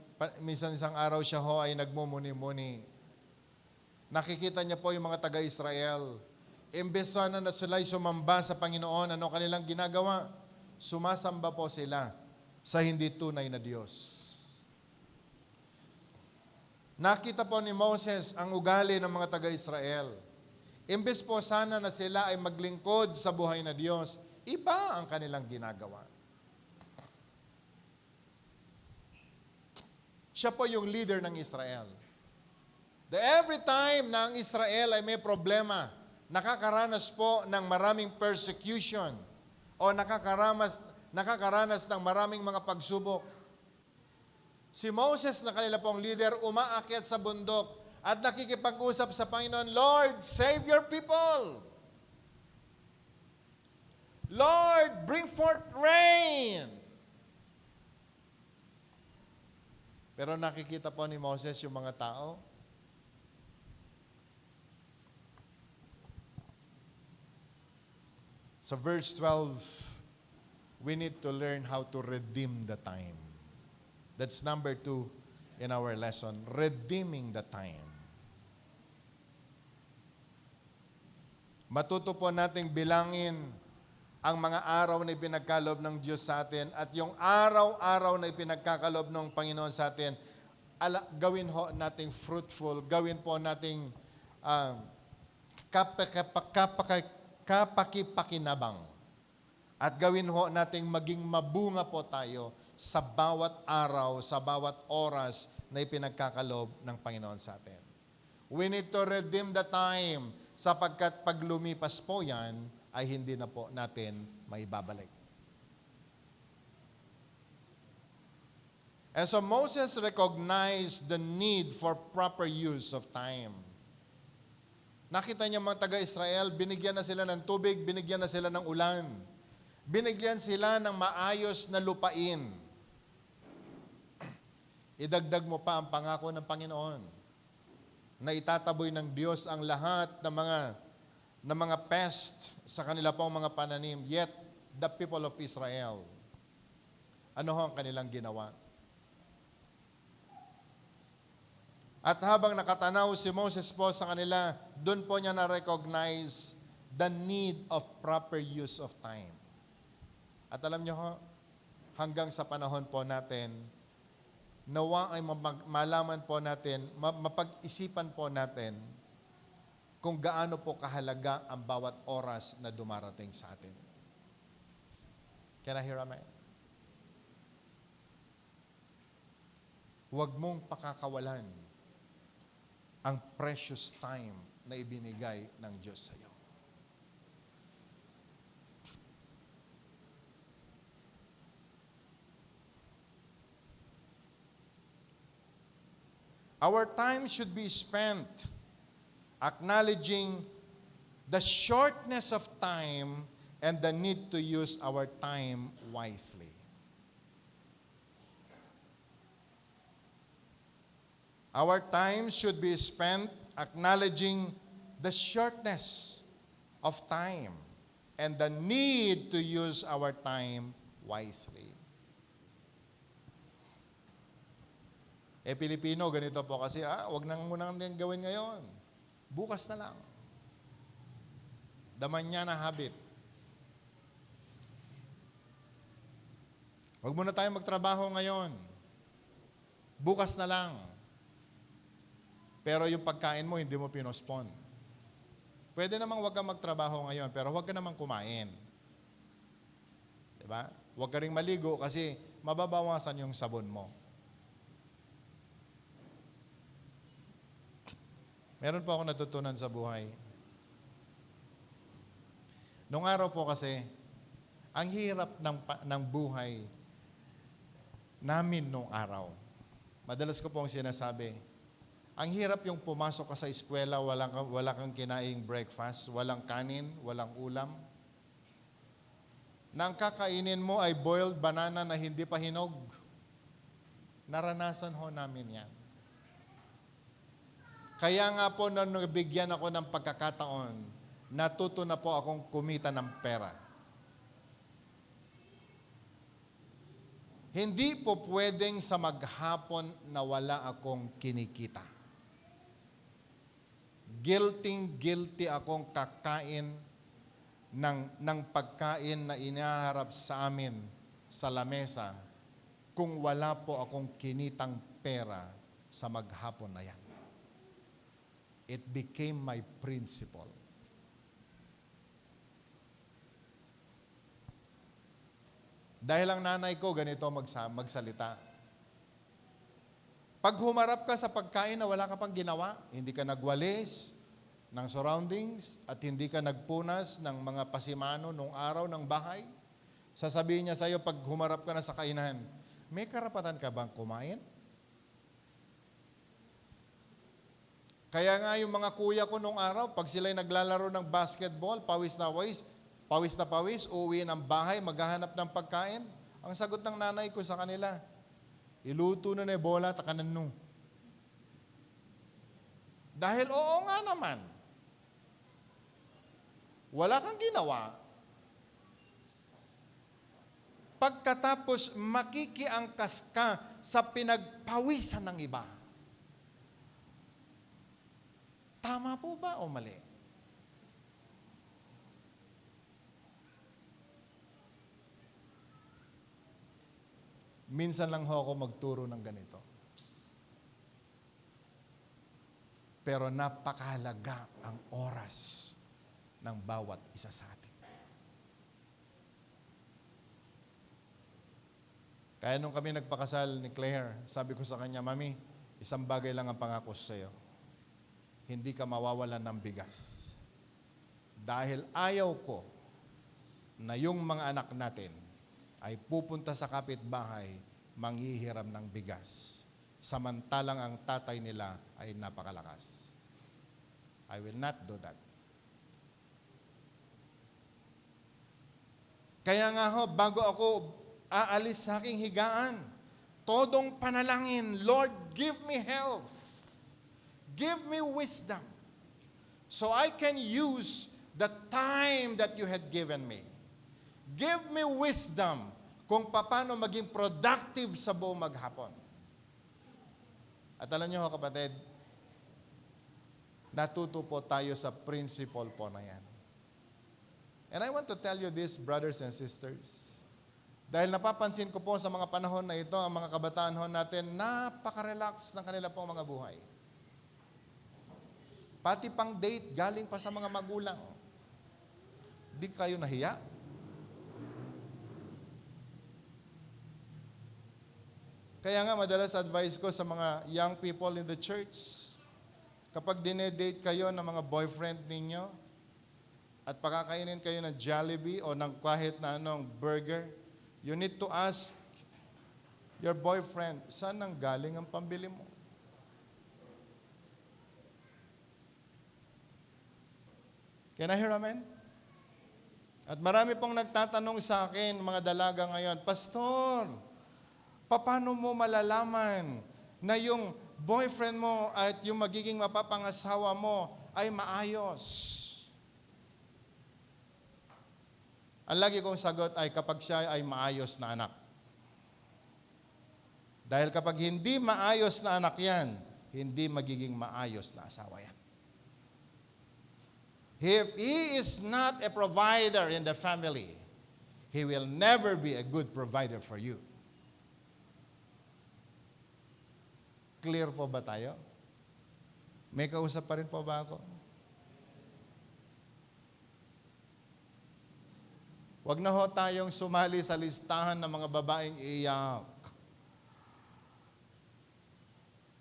A: isang araw siya ho ay nagmumuni-muni. Nakikita niya po yung mga taga-Israel. Imbes sana na sila'y sumamba sa Panginoon, ano kanilang ginagawa? Sumasamba po sila sa hindi tunay na Diyos. Nakita po ni Moses ang ugali ng mga taga-Israel. Imbes po sana na sila ay maglingkod sa buhay na Diyos, iba ang kanilang ginagawa. Siya po yung leader ng Israel. Every time na ang Israel ay may problema, nakakaranas po ng maraming persecution o nakakaranas ng maraming mga pagsubok, si Moses na kanila pong leader, umaakyat sa bundok at nakikipag-usap sa Panginoon, Lord, save your people. Lord, bring forth rain. Pero nakikita po ni Moses yung mga tao. Sa verse 12, we need to learn how to redeem the time. That's number 2 in our lesson, redeeming the time. Matuto po nating bilangin ang mga araw na ipinagkaloob ng Diyos sa atin at yung araw-araw na ipinagkakaloob ng Panginoon sa atin, gawin ho nating fruitful, gawin po nating kapakipakinabang at gawin ho nating maging mabunga po tayo sa bawat araw, sa bawat oras na ipinagkakaloob ng Panginoon sa atin. We need to redeem the time sapagkat pag lumipas po yan, ay hindi na po natin maibabalik. And so Moses recognized the need for proper use of time. Nakita niya mga taga-Israel, binigyan na sila ng tubig, binigyan na sila ng ulan. Binigyan sila ng maayos na lupain. Idagdag mo pa ang pangako ng Panginoon na itataboy ng Diyos ang lahat ng mga pest sa kanila pong mga pananim. Yet, the people of Israel, ano ho ang kanilang ginawa? At habang nakatanaw si Moses po sa kanila, doon po niya na-recognize the need of proper use of time. At alam niyo ho, hanggang sa panahon po natin, nawa ay malaman po natin, mapag-isipan po natin kung gaano po kahalaga ang bawat oras na dumarating sa atin. Can I hear amen? Huwag mong pakakawalan ang precious time na ibinigay ng Diyos sa iyo. Our time should be spent acknowledging the shortness of time and the need to use our time wisely. Our time should be spent acknowledging the shortness of time and the need to use our time wisely. Pilipino, ganito po kasi, wag nang munang gawin ngayon. Bukas na lang. Daman niya na habit. Wag muna tayo magtrabaho ngayon. Bukas na lang. Pero yung pagkain mo, hindi mo pinospon. Pwede namang wag kang magtrabaho ngayon, pero wag ka namang kumain. Diba? Wag ka ring maligo kasi mababawasan yung sabon mo. Meron po ako natutunan sa buhay. Nung araw po kasi, ang hirap ng buhay namin nung araw. Madalas ko pong sinasabi, ang hirap yung pumasok ka sa eskwela, wala kang kinaing breakfast, walang kanin, walang ulam. Na ang kakainin mo ay boiled banana na hindi pa hinog. Naranasan ho namin yan. Kaya nga po nung nabigyan ako ng pagkakataon, natuto na po akong kumita ng pera. Hindi po pwedeng sa maghapon na wala akong kinikita. Guilty akong kakain ng pagkain na inaharap sa amin sa lamesa kung wala po akong kinitang pera sa maghapon na yan. It became my principle. Dahil ang nanay ko ganito magsalita. Pag humarap ka sa pagkain na wala ka pang ginawa, hindi ka nagwalis ng surroundings at hindi ka nagpunas ng mga pasimano nung araw ng bahay, sasabihin niya sa iyo pag humarap ka na sa kainan, may karapatan ka bang kumain? Kaya nga yung mga kuya ko nung araw, pag sila'y naglalaro ng basketball, pawis na pawis, uuwi ng bahay, maghahanap ng pagkain. Ang sagot ng nanay ko sa kanila, iluto na na bola, takanan no. Dahil oo nga naman, wala kang ginawa. Pagkatapos makikiangkas ka sa pinagpawisan ng iba. Tama po ba o mali? Minsan lang ho ako magturo ng ganito. Pero napakahalaga ang oras ng bawat isa sa atin. Kaya nung kami nagpakasal ni Claire, sabi ko sa kanya, Mami, isang bagay lang ang pangako sa iyo. Hindi ka mawawalan ng bigas. Dahil ayaw ko na yung mga anak natin ay pupunta sa kapitbahay, manghihiram ng bigas. Samantalang ang tatay nila ay napakalakas. I will not do that. Kaya nga ho, bago ako aalis sa aking higaan, todong panalangin, Lord, give me health. Give me wisdom so I can use the time that you had given me. Give me wisdom kung paano maging productive sa buong maghapon. At alam niyo kapatid, natuto po tayo sa principle po na yan. And I want to tell you this, brothers and sisters, dahil napapansin ko po sa mga panahon na ito, ang mga kabataan ho natin, napaka-relax ng kanila pong mga buhay. Pati pang date, galing pa sa mga magulang. Di kayo nahiya? Kaya nga madalas advice ko sa mga young people in the church, kapag dinedate kayo ng mga boyfriend ninyo, at pakakainin kayo ng Jollibee o ng kahit na anong burger, you need to ask your boyfriend, saan nang galing ang pambili mo? Can I hear amen? At marami pong nagtatanong sa akin, mga dalaga ngayon, Pastor, paano mo malalaman na yung boyfriend mo at yung magiging mapapangasawa mo ay maayos? Ang lagi kong sagot ay kapag siya ay maayos na anak. Dahil kapag hindi maayos na anak yan, hindi magiging maayos na asawa yan. If he is not a provider in the family, he will never be a good provider for you. Clear po ba tayo? May kausap pa rin po ba ako? Huwag na ho tayong sumali sa listahan ng mga babaeng iiyak.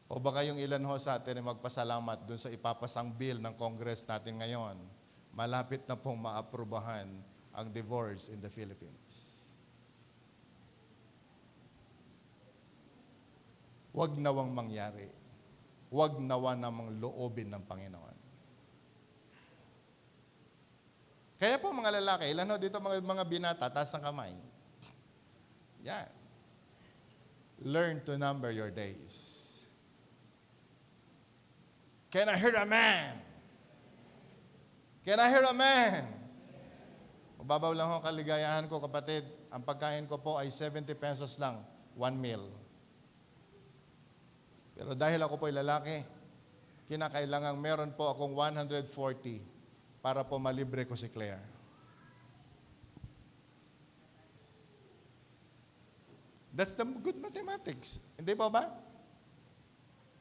A: O baka yung ilan ho sa atin ay magpasalamat dun sa ipapasang bill ng Congress natin ngayon. Malapit na pong maaprubahan ang divorce in the Philippines. Huwag nawang mangyari. Huwag nawa namang loobin ng Panginoon. Kaya po mga lalaki, ilan ho dito mga binata, taas ng kamay. Yan. Learn to number your days. Can I hear a man? Can I hear a man? Mababaw lang ho kaligayahan ko, kapatid. Ang pagkain ko po ay 70 pesos lang, 1 meal. Pero dahil ako po ay lalaki, kinakailangan meron po akong 140 para po malibre ko si Claire. That's the good mathematics. Hindi po ba?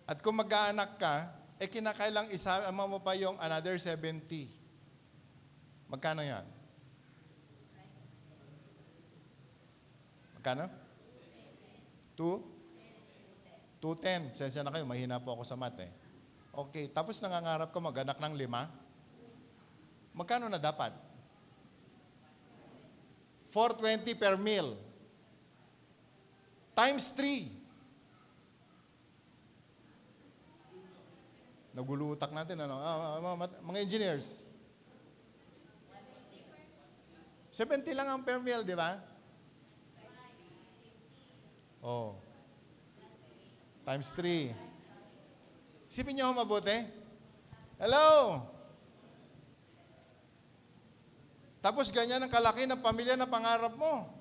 A: At kung mag-aanak ka, kinakailang isama mo pa yung another 70. Magkano yan? Magkano? 210. Sensya na kayo, mahina po ako sa math eh. Okay, tapos nangangarap ko mag-anak ng 5. Magkano na dapat? 420 per meal. Times 3. Nagulutak natin, ano? Mga engineers. 70 lang ang per meal, di ba? Oh. Times 3. Isipin niyo mabuti. Hello? Tapos ganyan ang kalaki ng pamilya na pangarap mo.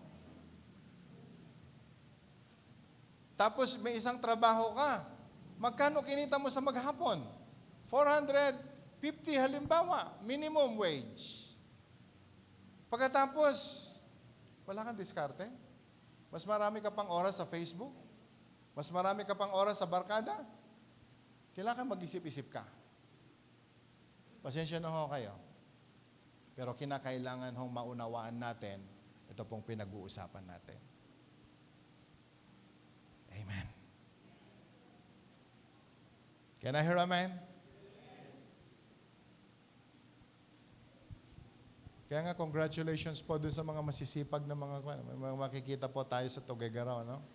A: Tapos may isang trabaho ka. Magkano kinita mo sa maghapon? 450 halimbawa, minimum wage. Pagkatapos, wala kang diskarte. Mas marami ka pang oras sa Facebook. Mas marami ka pang oras sa barkada. Kailangan mag-isip-isip ka. Pasensya na ho kayo. Pero kinakailangan hong maunawaan natin ito pong pinag-uusapan natin. Amen. Can I hear amen? Kaya nga, congratulations po dun sa mga masisipag na mga makikita po tayo sa Tuguegarao, no?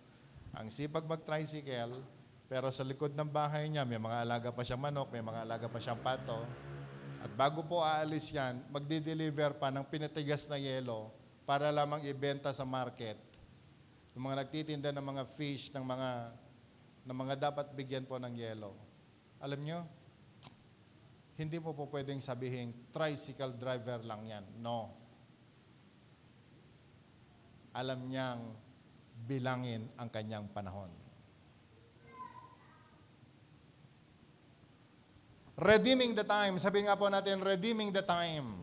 A: Ang sipag mag-tricycle, pero sa likod ng bahay niya, may mga alaga pa siyang manok, may mga alaga pa siyang pato. At bago po aalis yan, magdi-deliver pa ng pinatigas na yelo para lamang ibenta sa market. Yung mga nagtitinda ng mga fish, ng mga dapat bigyan po ng yelo. Alam nyo, hindi mo po pwedeng sabihin, tricycle driver lang yan. No. Alam niyang bilangin ang kanyang panahon. Redeeming the time. Sabi nga po natin, redeeming the time.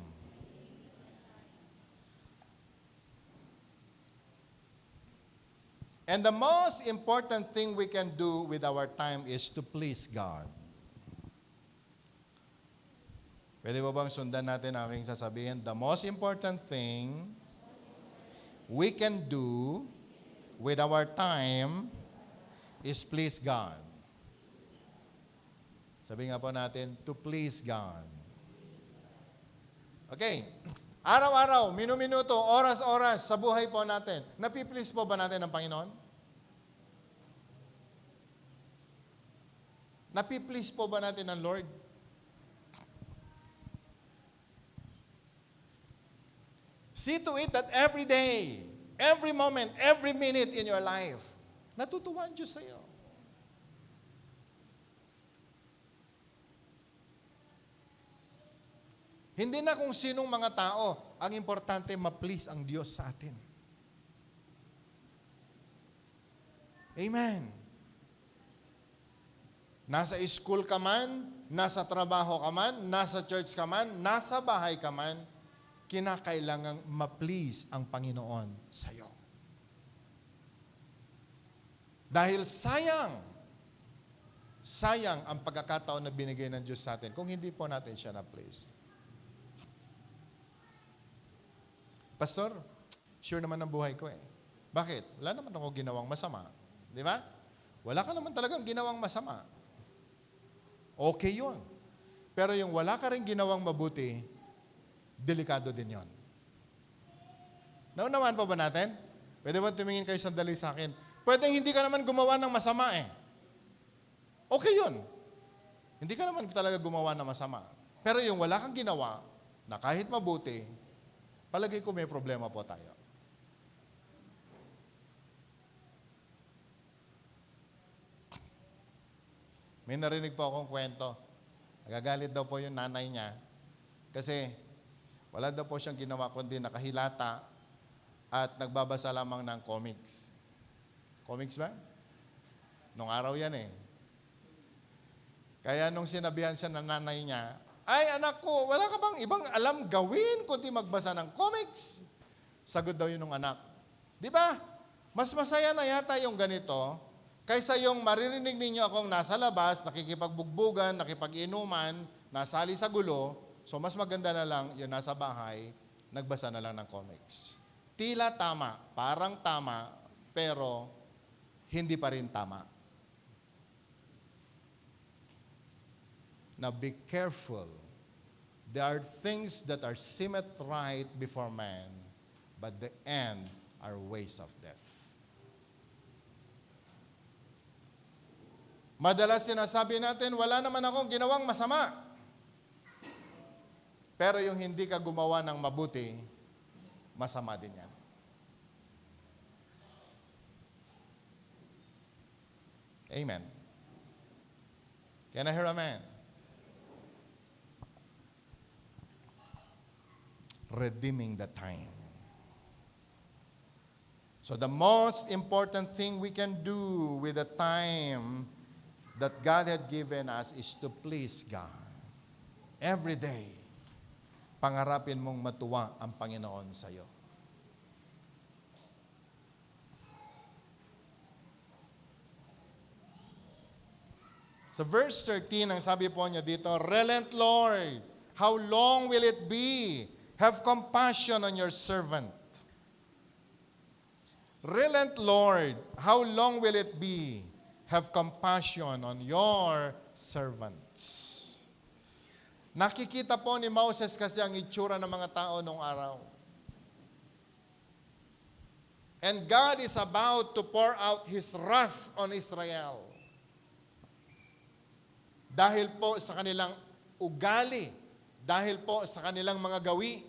A: And the most important thing we can do with our time is to please God. Pwede ba bang sundan natin ang aking sasabihin? The most important thing we can do with our time is please God. Sabi nga po natin, to please God. Okay. Araw-araw, minu-minuto, oras-oras sa buhay po natin. Napiplease po ba natin ang Panginoon? Napiplease po ba natin ang Lord? See to it that every day, every moment, every minute in your life, natutuwa ang Diyos sa iyo. Hindi na kung sinong mga tao, ang importante ma-please ang Diyos sa atin. Amen. Nasa school ka man, nasa trabaho ka man, nasa church ka man, nasa bahay ka man, kinakailangang ma-please ang Panginoon sa iyo. Dahil sayang ang pagkakataon na binigay ng Diyos sa atin kung hindi po natin siya na-please. Pastor, sure naman ang buhay ko eh. Bakit? Wala naman ako ginawang masama. Di ba? Wala ka naman talagang ginawang masama. Okay yun. Pero yung wala ka rin ginawang mabuti, delikado din yon. Naunawaan pa ba natin? Pwede ba tumingin kayo sandali sa akin? Pwedeng hindi ka naman gumawa ng masama eh. Okay yun. Hindi ka naman talaga gumawa ng masama. Pero yung wala kang ginawa, na kahit mabuti, palagay ko may problema po tayo. May narinig po akong kwento. Nagagalit daw po yung nanay niya kasi wala daw po siyang ginawa kundi nakahilata at nagbabasa lamang ng comics. Comics ba? Nung araw yan eh. Kaya nung sinabihan siya ng nanay niya, ay anak ko, wala ka bang ibang alam gawin kundi magbasa ng comics? Sagot daw yun ng anak. Di ba? Mas masaya na yata yung ganito kaysa yung maririnig ninyo akong nasa labas, nakikipagbugbugan, nakipag-inuman, nasali sa gulo, so mas maganda na lang yung nasa bahay, nagbasa na lang ng comics. Tila tama, parang tama, pero hindi pa rin tama. Now be careful. There are things that are seemeth right before man, but the end are ways of death. Madalas sinasabi natin, wala naman akong ginawang masama. Pero yung hindi ka gumawa ng mabuti, masama din yan. Amen. Can I hear amen? Redeeming the time. So the most important thing we can do with the time that God had given us is to please God. Every day, pangarapin mong matuwa ang Panginoon sa iyo. Sa verse 13, ang sabi po niya dito, relent Lord, how long will it be? Have compassion on your servant. Relent Lord, how long will it be? Have compassion on your servants. Nakikita po ni Moses kasi ang itsura ng mga tao noong araw. And God is about to pour out His wrath on Israel. Dahil po sa kanilang ugali, dahil po sa kanilang mga gawi.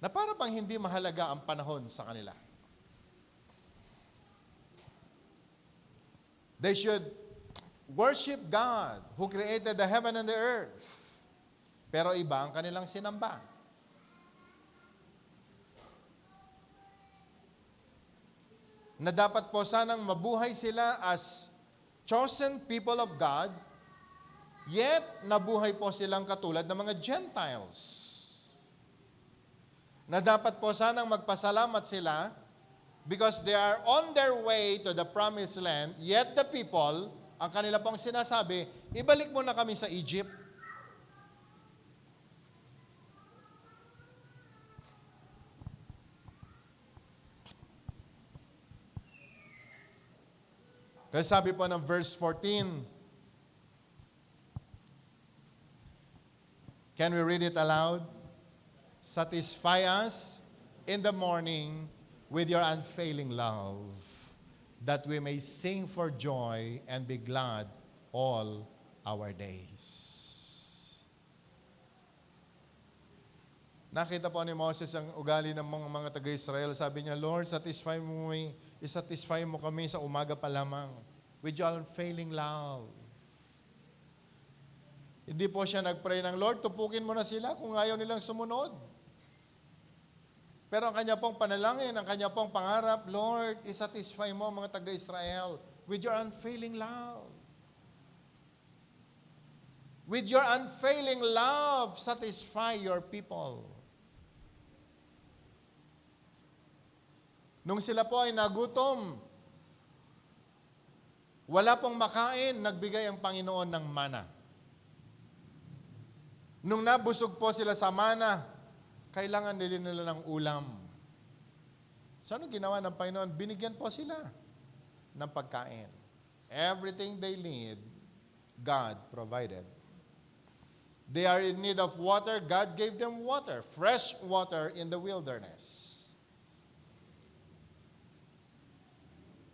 A: Na para bang hindi mahalaga ang panahon sa kanila. They should worship God who created the heaven and the earth. Pero iba ang kanilang sinamba. Na dapat po sanang mabuhay sila as chosen people of God, yet nabuhay po silang katulad ng mga Gentiles. Na dapat po sanang magpasalamat sila because they are on their way to the promised land, yet the people, ang kanila pong sinasabi, ibalik mo na kami sa Egypt. Kasi sabi po ng verse 14, can we read it aloud? Satisfy us in the morning with your unfailing love, that we may sing for joy and be glad all our days. Nakita po ni Moses ang ugali ng mga taga-Israel. Sabi niya, Lord, isatisfy mo kami sa umaga pa lamang with your unfailing love. Hindi po siya nag-pray ng, Lord, tupukin mo na sila kung ayaw nilang sumunod. Pero ang kanya pong panalangin, ang kanya pong pangarap, Lord, isatisfy mo ang mga taga-Israel with your unfailing love. With your unfailing love, satisfy your people. Nung sila po ay nagutom, wala pong makain, nagbigay ang Panginoon ng mana. Nung nabusog po sila sa mana, kailangan nila ng ulam. So ano ginawa ng Panginoon? Binigyan po sila ng pagkain. Everything they need, God provided. They are in need of water, God gave them water, fresh water in the wilderness.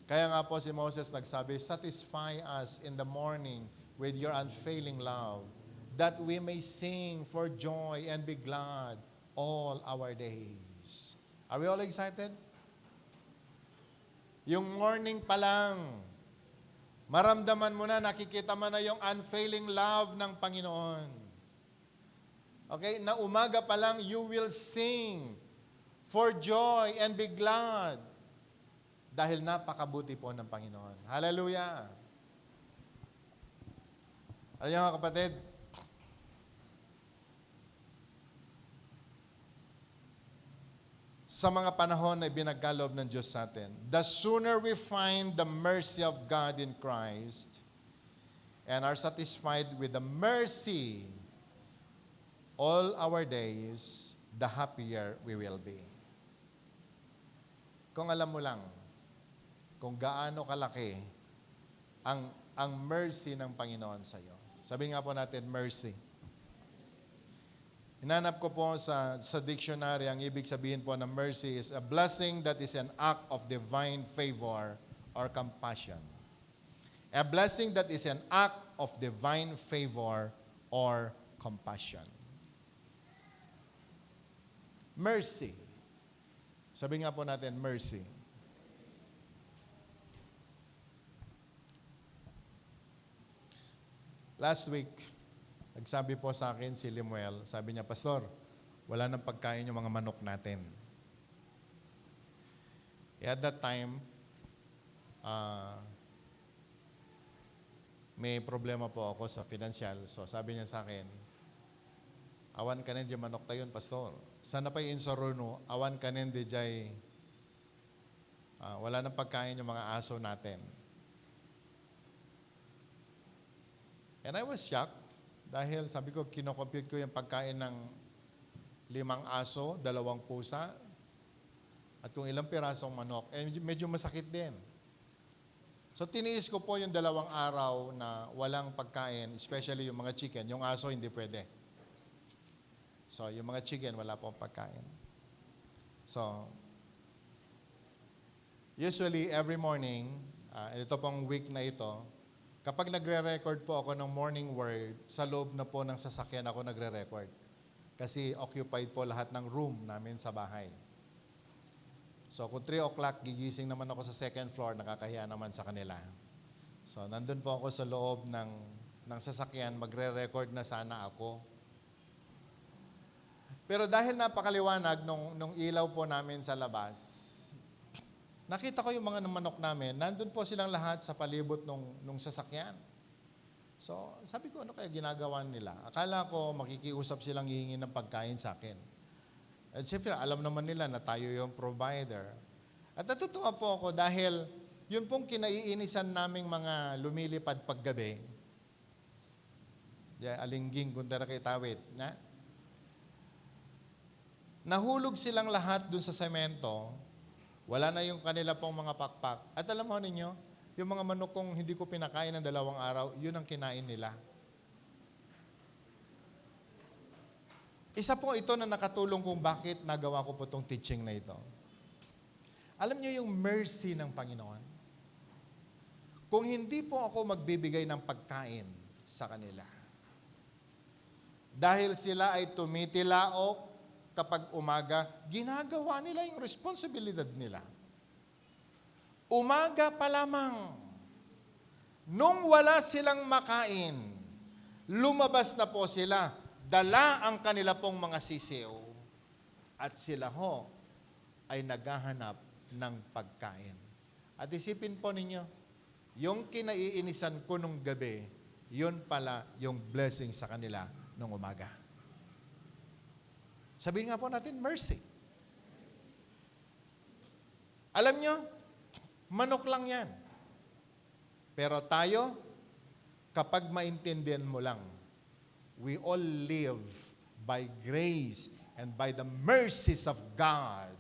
A: Kaya nga po si Moses nagsabi, satisfy us in the morning with your unfailing love, that we may sing for joy and be glad all our days. Are we all excited? Yung morning pa lang, maramdaman mo na, nakikita mo na yung unfailing love ng Panginoon. Okay? Na umaga pa lang, you will sing for joy and be glad. Dahil napakabuti po ng Panginoon. Hallelujah! Alam niyo mga kapatid, sa mga panahon na ibinagkaloob ng Diyos sa atin, the sooner we find the mercy of God in Christ and are satisfied with the mercy all our days, the happier we will be. Kung alam mo lang, kung gaano kalaki ang mercy ng Panginoon sa iyo. Sabi nga po natin, mercy. Hinanap ko po sa dictionary, ang ibig sabihin po ng mercy is a blessing that is an act of divine favor or compassion. A blessing that is an act of divine favor or compassion. Mercy. Sabi nga po natin, mercy. Last week, nagsabi po sa akin si Limuel, sabi niya, Pastor, wala nang pagkain yung mga manok natin. At that time, may problema po ako sa financial. So sabi niya sa akin, awan kanin di manok tayon, Pastor. Sana pa insaruno, awan kanin di jay, wala nang pagkain yung mga aso natin. And I was shocked dahil sabi ko, kinocompute ko yung pagkain ng 5 aso, 2 pusa, at kung ilang pirasong manok. Eh, medyo masakit din. So, tiniis ko po yung 2 araw na walang pagkain, especially yung mga chicken. Yung aso, hindi pwede. So, yung mga chicken, wala pong pagkain. So, usually, every morning, ito pong week na ito, kapag nagre-record po ako ng morning word, sa loob na po ng sasakyan ako nagre-record. Kasi occupied po lahat ng room namin sa bahay. So kung 3 o'clock, gigising naman ako sa second floor, nakakahiya naman sa kanila. So nandun po ako sa loob ng sasakyan, magre-record na sana ako. Pero dahil napakaliwanag nung ilaw po namin sa labas, nakita ko yung mga manok namin, nandun po silang lahat sa palibot nung sasakyan. So, sabi ko, ano kaya ginagawa nila? Akala ko makikiusap silang hihingi ng pagkain sa akin. At siyempre, alam naman nila na tayo yung provider. At natutuwa po ako dahil yun pong kinaiinisan naming mga lumilipad paggabi. Alingging, kuntara kay tawid. Nahulog silang lahat dun sa semento. Wala na yung kanila pong mga pakpak. At alam mo ninyo, yung mga manok kong hindi ko pinakain ng 2 araw, yun ang kinain nila. Isa po ito na nakatulong kung bakit nagawa ko po itong teaching na ito. Alam niyo yung mercy ng Panginoon? Kung hindi po ako magbibigay ng pagkain sa kanila, dahil sila ay tumitilaok, kapag umaga, ginagawa nila yung responsibilidad nila. Umaga pa lamang, nung wala silang makain, lumabas na po sila, dala ang kanila pong mga sisiw, at sila ho ay naghahanap ng pagkain. At isipin po ninyo, yung kinaiinisan ko nung gabi, yun pala yung blessing sa kanila nung umaga. Sabihin nga po natin, mercy. Alam nyo, manok lang yan. Pero tayo, kapag maintindihan mo lang, we all live by grace and by the mercies of God.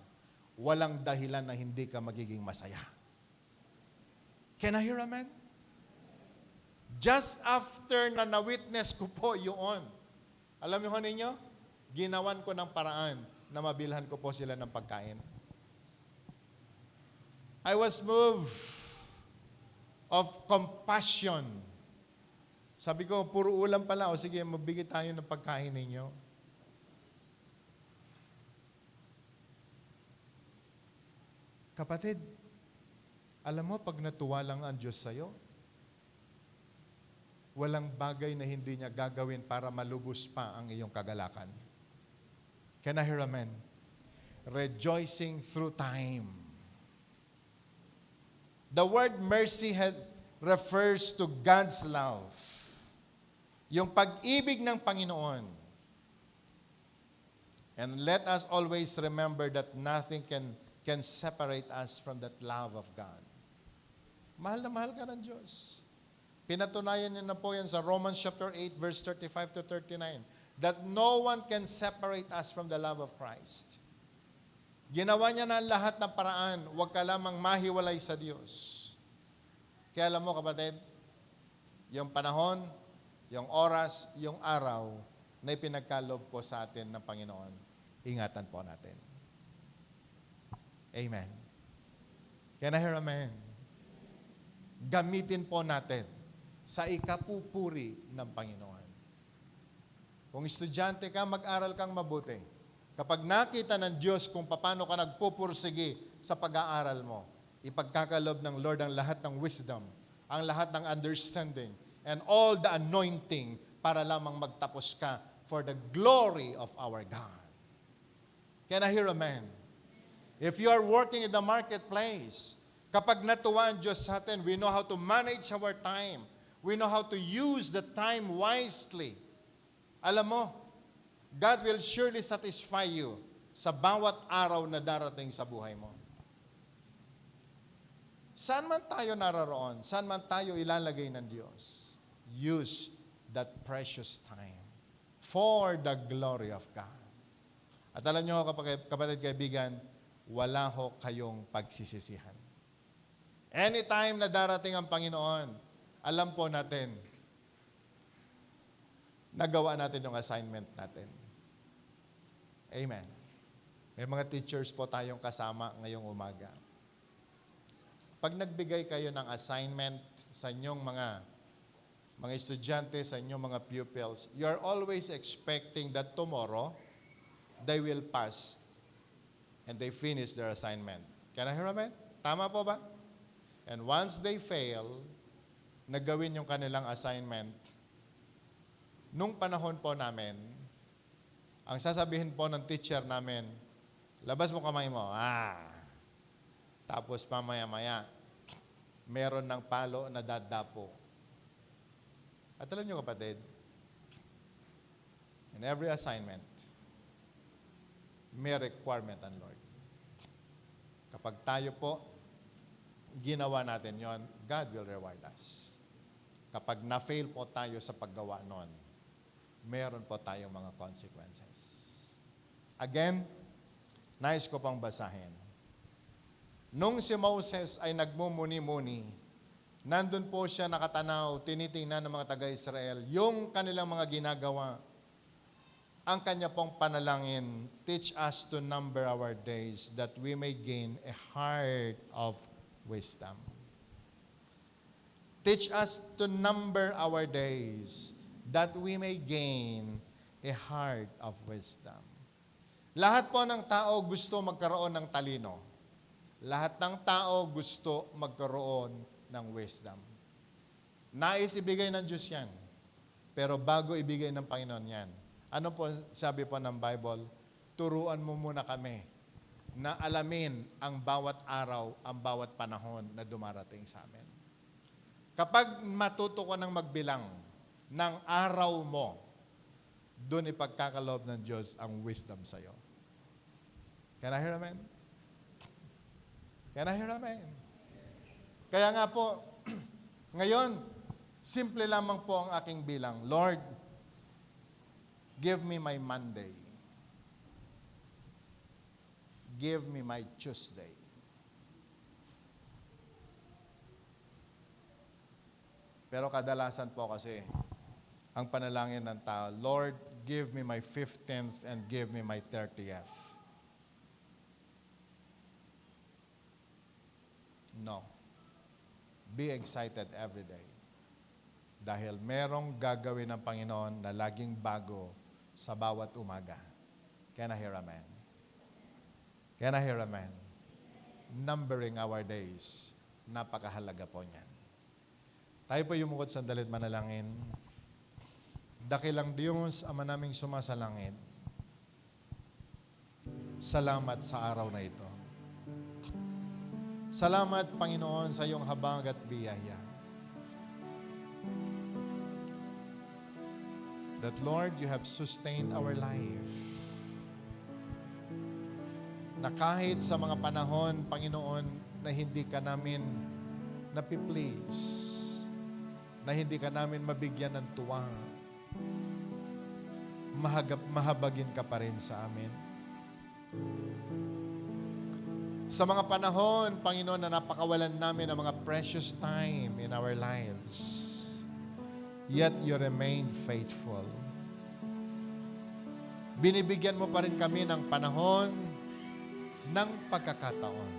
A: Walang dahilan na hindi ka magiging masaya. Can I hear amen? Just after na na-witness ko po yun, alam niyo ninyo, ginawan ko ng paraan na mabilhan ko po sila ng pagkain. I was moved of compassion. Sabi ko, puro ulam pala. O sige, mabigay tayo ng pagkain ninyo. Kapatid, alam mo, pag natuwa lang ang Diyos sa'yo, walang bagay na hindi niya gagawin para malubos pa ang iyong kagalakan. Can I hear amen? Rejoicing through time. The word mercy refers to God's love. Yung pag-ibig ng Panginoon. And let us always remember that nothing can separate us from that love of God. Mahal na mahal ka ng Diyos. Pinatunayan niya na po yan sa Romans chapter 8, verse 35 to 39, that no one can separate us from the love of Christ. Ginawa niya na lahat ng paraan, huwag ka lamang mahiwalay sa Diyos. Kaya alam mo kapatid, yung panahon, yung oras, yung araw na ipinagkaloob po sa atin ng Panginoon, ingatan po natin. Amen. Can I hear amen? Gamitin po natin sa ikapupuri ng Panginoon. Kung estudyante ka, mag-aral kang mabuti. Kapag nakita ng Diyos kung paano ka nagpupursige sa pag-aaral mo, ipagkakalob ng Lord ang lahat ng wisdom, ang lahat ng understanding, and all the anointing para lamang magtapos ka for the glory of our God. Can I hear amen? If you are working in the marketplace, kapag natuwa ang Diyos sa atin, we know how to manage our time. We know how to use the time wisely. Alam mo, God will surely satisfy you sa bawat araw na darating sa buhay mo. Saan man tayo naroroon, saan man tayo ilalagay ng Diyos, use that precious time for the glory of God. At alam nyo, kapatid kaibigan, wala ho kayong pagsisisihan. Anytime na darating ang Panginoon, alam po natin, nagawa natin yung assignment natin. Amen. May mga teachers po tayong kasama ngayong umaga. Pag nagbigay kayo ng assignment sa inyong mga estudyante, sa inyong mga pupils, you're always expecting that tomorrow, they will pass and they finish their assignment. Can I hear amen? Tama po ba? And once they fail, nagawin yung kanilang assignment, nung panahon po namin, ang sasabihin po ng teacher namin, labas mo kamay mo. Tapos mamaya-maya, meron ng palo na dadapo. At alam nyo kapatid, in every assignment, may requirement ang Lord. Kapag tayo po, ginawa natin yon, God will reward us. Kapag na-fail po tayo sa paggawa nun, meron po tayong mga consequences. Again, nais ko pang basahin. Nung si Moses ay nagmumuni-muni, nandun po siya nakatanaw, tinitingnan ng mga taga-Israel, yung kanilang mga ginagawa. Ang kanya pong panalangin, teach us to number our days that we may gain a heart of wisdom. Teach us to number our days that we may gain a heart of wisdom. Lahat po ng tao gusto magkaroon ng talino. Lahat ng tao gusto magkaroon ng wisdom. Nais ibigay ng Diyos yan. Pero bago ibigay ng Panginoon yan, ano po sabi po ng Bible? Turuan mo muna kami na alamin ang bawat araw, ang bawat panahon na dumarating sa amin. Kapag matuto ko ng magbilang ng araw mo, doon ipagkakaloob ng Diyos ang wisdom sa iyo. Can I hear amen? Can I hear amen? Kaya nga po, ngayon, simple lamang po ang aking bilang. Lord, give me my Monday. Give me my Tuesday. Pero kadalasan po kasi, ang panalangin ng tao, Lord, give me my 15th and give me my 30th. No. Be excited every day. Dahil merong gagawin ng Panginoon na laging bago sa bawat umaga. Can I hear amen? Can I hear amen? Numbering our days. Napakahalaga po niyan. Tayo po yumukod sandali at manalangin. Dakilang Diyos, Ama naming sumasalangit, salamat sa araw na ito. Salamat, Panginoon, sa iyong habag at biyaya. That, Lord, you have sustained our life. Na kahit sa mga panahon, Panginoon, na hindi ka namin napiplease, na hindi ka namin mabigyan ng tuwa, mahabagin ka pa rin sa amin. Sa mga panahon, Panginoon, na napakawalan namin ng mga precious time in our lives, yet you remain faithful. Binibigyan mo pa rin kami ng panahon ng pagkakataon.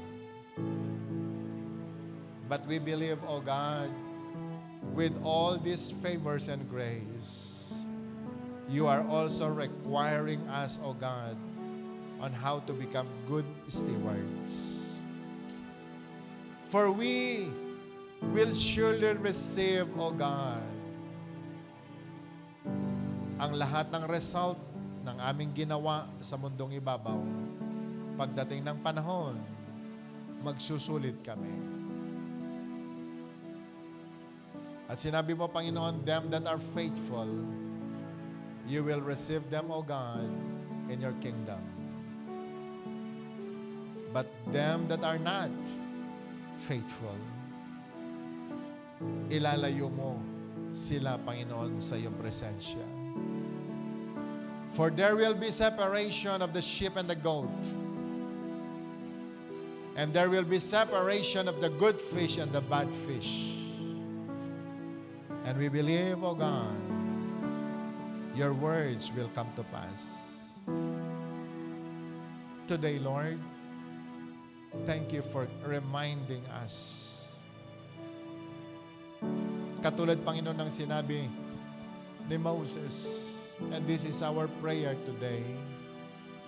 A: But we believe, O God, with all these favors and grace, you are also requiring us, O God, on how to become good stewards. For we will surely receive, O God, ang lahat ng result ng aming ginawa sa mundong ibabaw. Pagdating ng panahon, magsusulit kami. At sinabi mo, Panginoon, them that are faithful, you will receive them, O God, in your kingdom. But them that are not faithful, ilalayo mo sila, Panginoon, sa iyong presensya. For there will be separation of the sheep and the goat. And there will be separation of the good fish and the bad fish. And we believe, O God, your words will come to pass. Today, Lord, thank you for reminding us. Katulad, Panginoon, ng sinabi ni Moses, and this is our prayer today,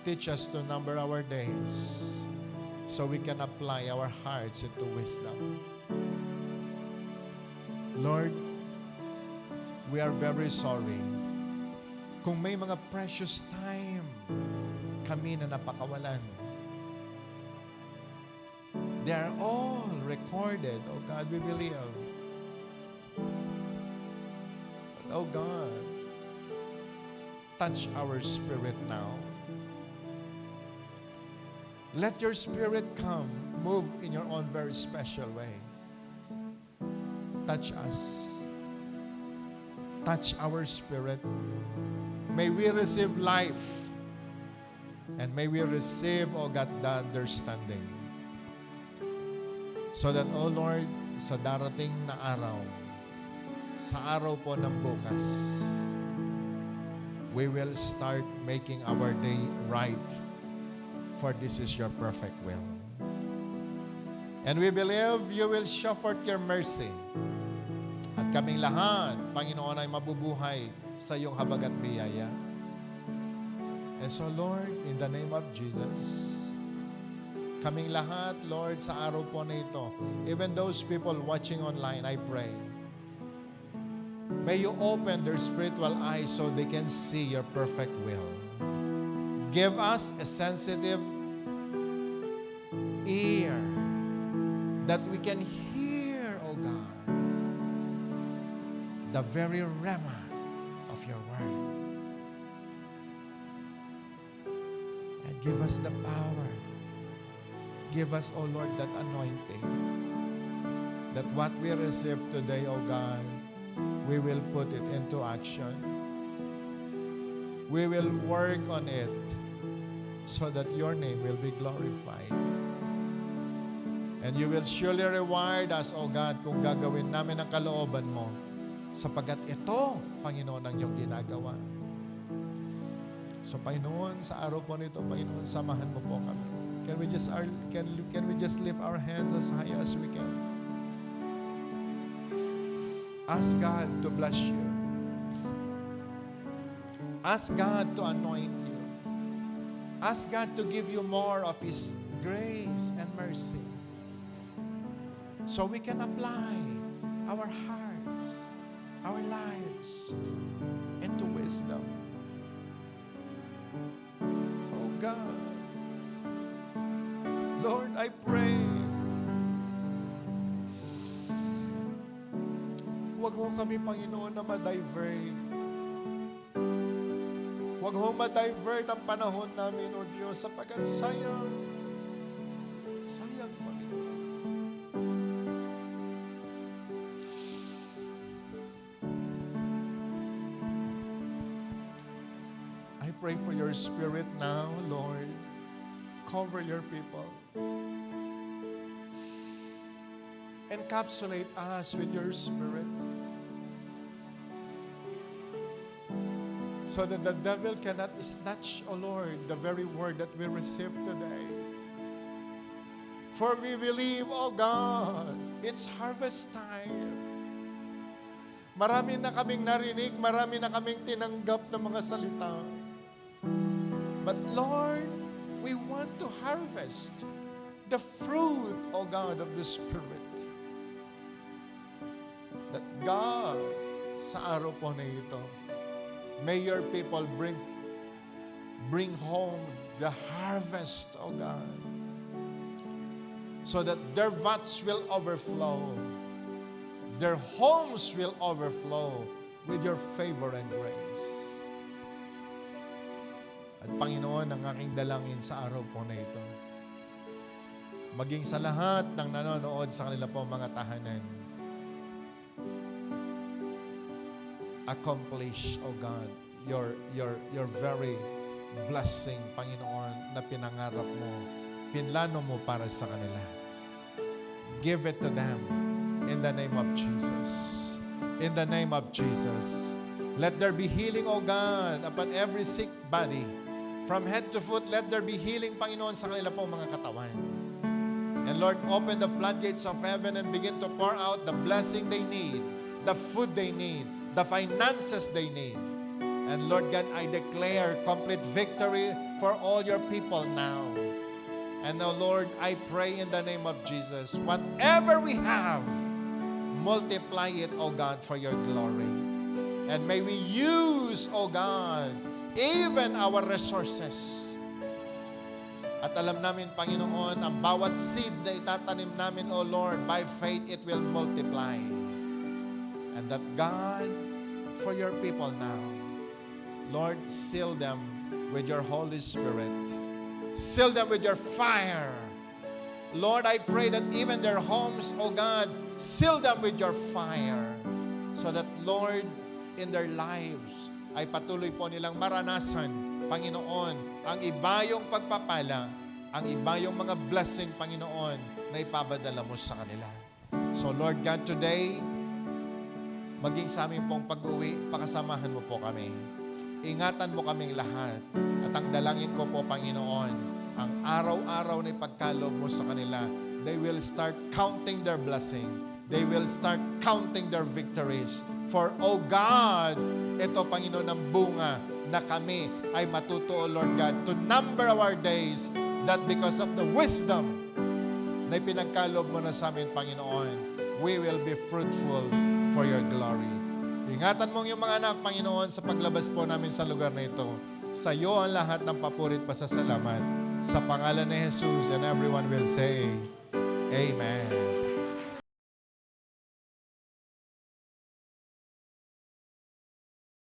A: teach us to number our days so we can apply our hearts into wisdom. Lord, we are very sorry kung may mga precious time kami na napakawalan. They are all recorded, oh God, we believe. But, oh God, touch our spirit now. Let your spirit come, move in your own very special way. Touch us. Touch our spirit. May we receive life. And may we receive, oh God, the understanding. So that, oh Lord, sa darating na araw, sa araw po ng bukas, we will start making our day right, for this is your perfect will. And we believe you will show forth your mercy. At kaming lahat, Panginoon, ay mabubuhay sa iyong habag at biyaya. And so, Lord, in the name of Jesus, kaming lahat, Lord, sa araw po na ito, even those people watching online, I pray, may you open their spiritual eyes so they can see your perfect will. Give us a sensitive ear that we can hear, O God, the very rhema of your word. And give us the power. Give us, O Lord, that anointing, that what we receive today, O God, we will put it into action. We will work on it so that your name will be glorified. And you will surely reward us, O God, kung gagawin namin ang kalooban mo Sapagat ito, Panginoon, ang iyong ginagawa. So, Panginoon, sa araw po nito, Panginoon, samahan mo po kami. Can we just lift our hands as high as we can? Ask God to bless you. Ask God to anoint you. Ask God to give you more of His grace and mercy. So we can apply our hearts, our lives into wisdom. Oh God, Lord, I pray, huwag ho kami, Panginoon, na ma-divert. Huwag ho ma-divert ang panahon namin, O Diyos, sapagkat sayang, Panginoon. I pray for your Spirit now, Lord. Cover your people. Encapsulate us with your Spirit, so that the devil cannot snatch, O Lord, the very word that we receive today. For we believe, O God, it's harvest time. Marami na kaming narinig, marami na kaming tinanggap ng mga salita. But Lord, we want to harvest the fruit, O God, of the Spirit. That God, sa araw po na ito, may your people bring home the harvest, O God, so that their vats will overflow, their homes will overflow with your favor and grace. At Panginoon, ang aking dalangin sa araw po na ito, maging sa lahat ng nanonood sa kanila po mga tahanan, accomplish, O God, your very blessing, Panginoon, na pinangarap mo, pinlano mo para sa kanila. Give it to them in the name of Jesus. In the name of Jesus. Let there be healing, O God, upon every sick body. From head to foot, let there be healing, Panginoon, sa kanila po mga katawan. And Lord, open the floodgates of heaven and begin to pour out the blessing they need, the food they need, the finances they need. And Lord God, I declare complete victory for all your people now. And now, Lord, I pray in the name of Jesus, whatever we have, multiply it, O God, for your glory. And may we use, O God, even our resources. At alam namin, Panginoon, ang bawat seed na itatanim namin, O Lord, by faith, it will multiply. And that God, for your people now, Lord, seal them with your Holy Spirit. Seal them with your fire. Lord, I pray that even their homes, O God, seal them with your fire. So that, Lord, in their lives, ay patuloy po nilang maranasan, Panginoon, ang ibayong pagpapala, ang ibayong mga blessing, Panginoon, na ipapadala mo sa kanila. So, Lord God, today, maging sa aming pong pag-uwi, pakasamahan mo po kami. Ingatan mo kaming lahat. At ang dalangin ko po, Panginoon, ang araw-araw na ipagkaloob mo sa kanila, they will start counting their blessing. They will start counting their victories. For, oh God, ito, Panginoon, ang bunga na kami ay matutuo, Lord God, to number our days, that because of the wisdom na ipinagkaloob mo na sa amin, Panginoon, we will be fruitful for your glory. Ingatan mo yung mga anak, Panginoon, sa paglabas po namin sa lugar na ito. Sa iyo ang lahat ng papurit pasasalamat. Sa pangalan ni Jesus, and everyone will say, Amen.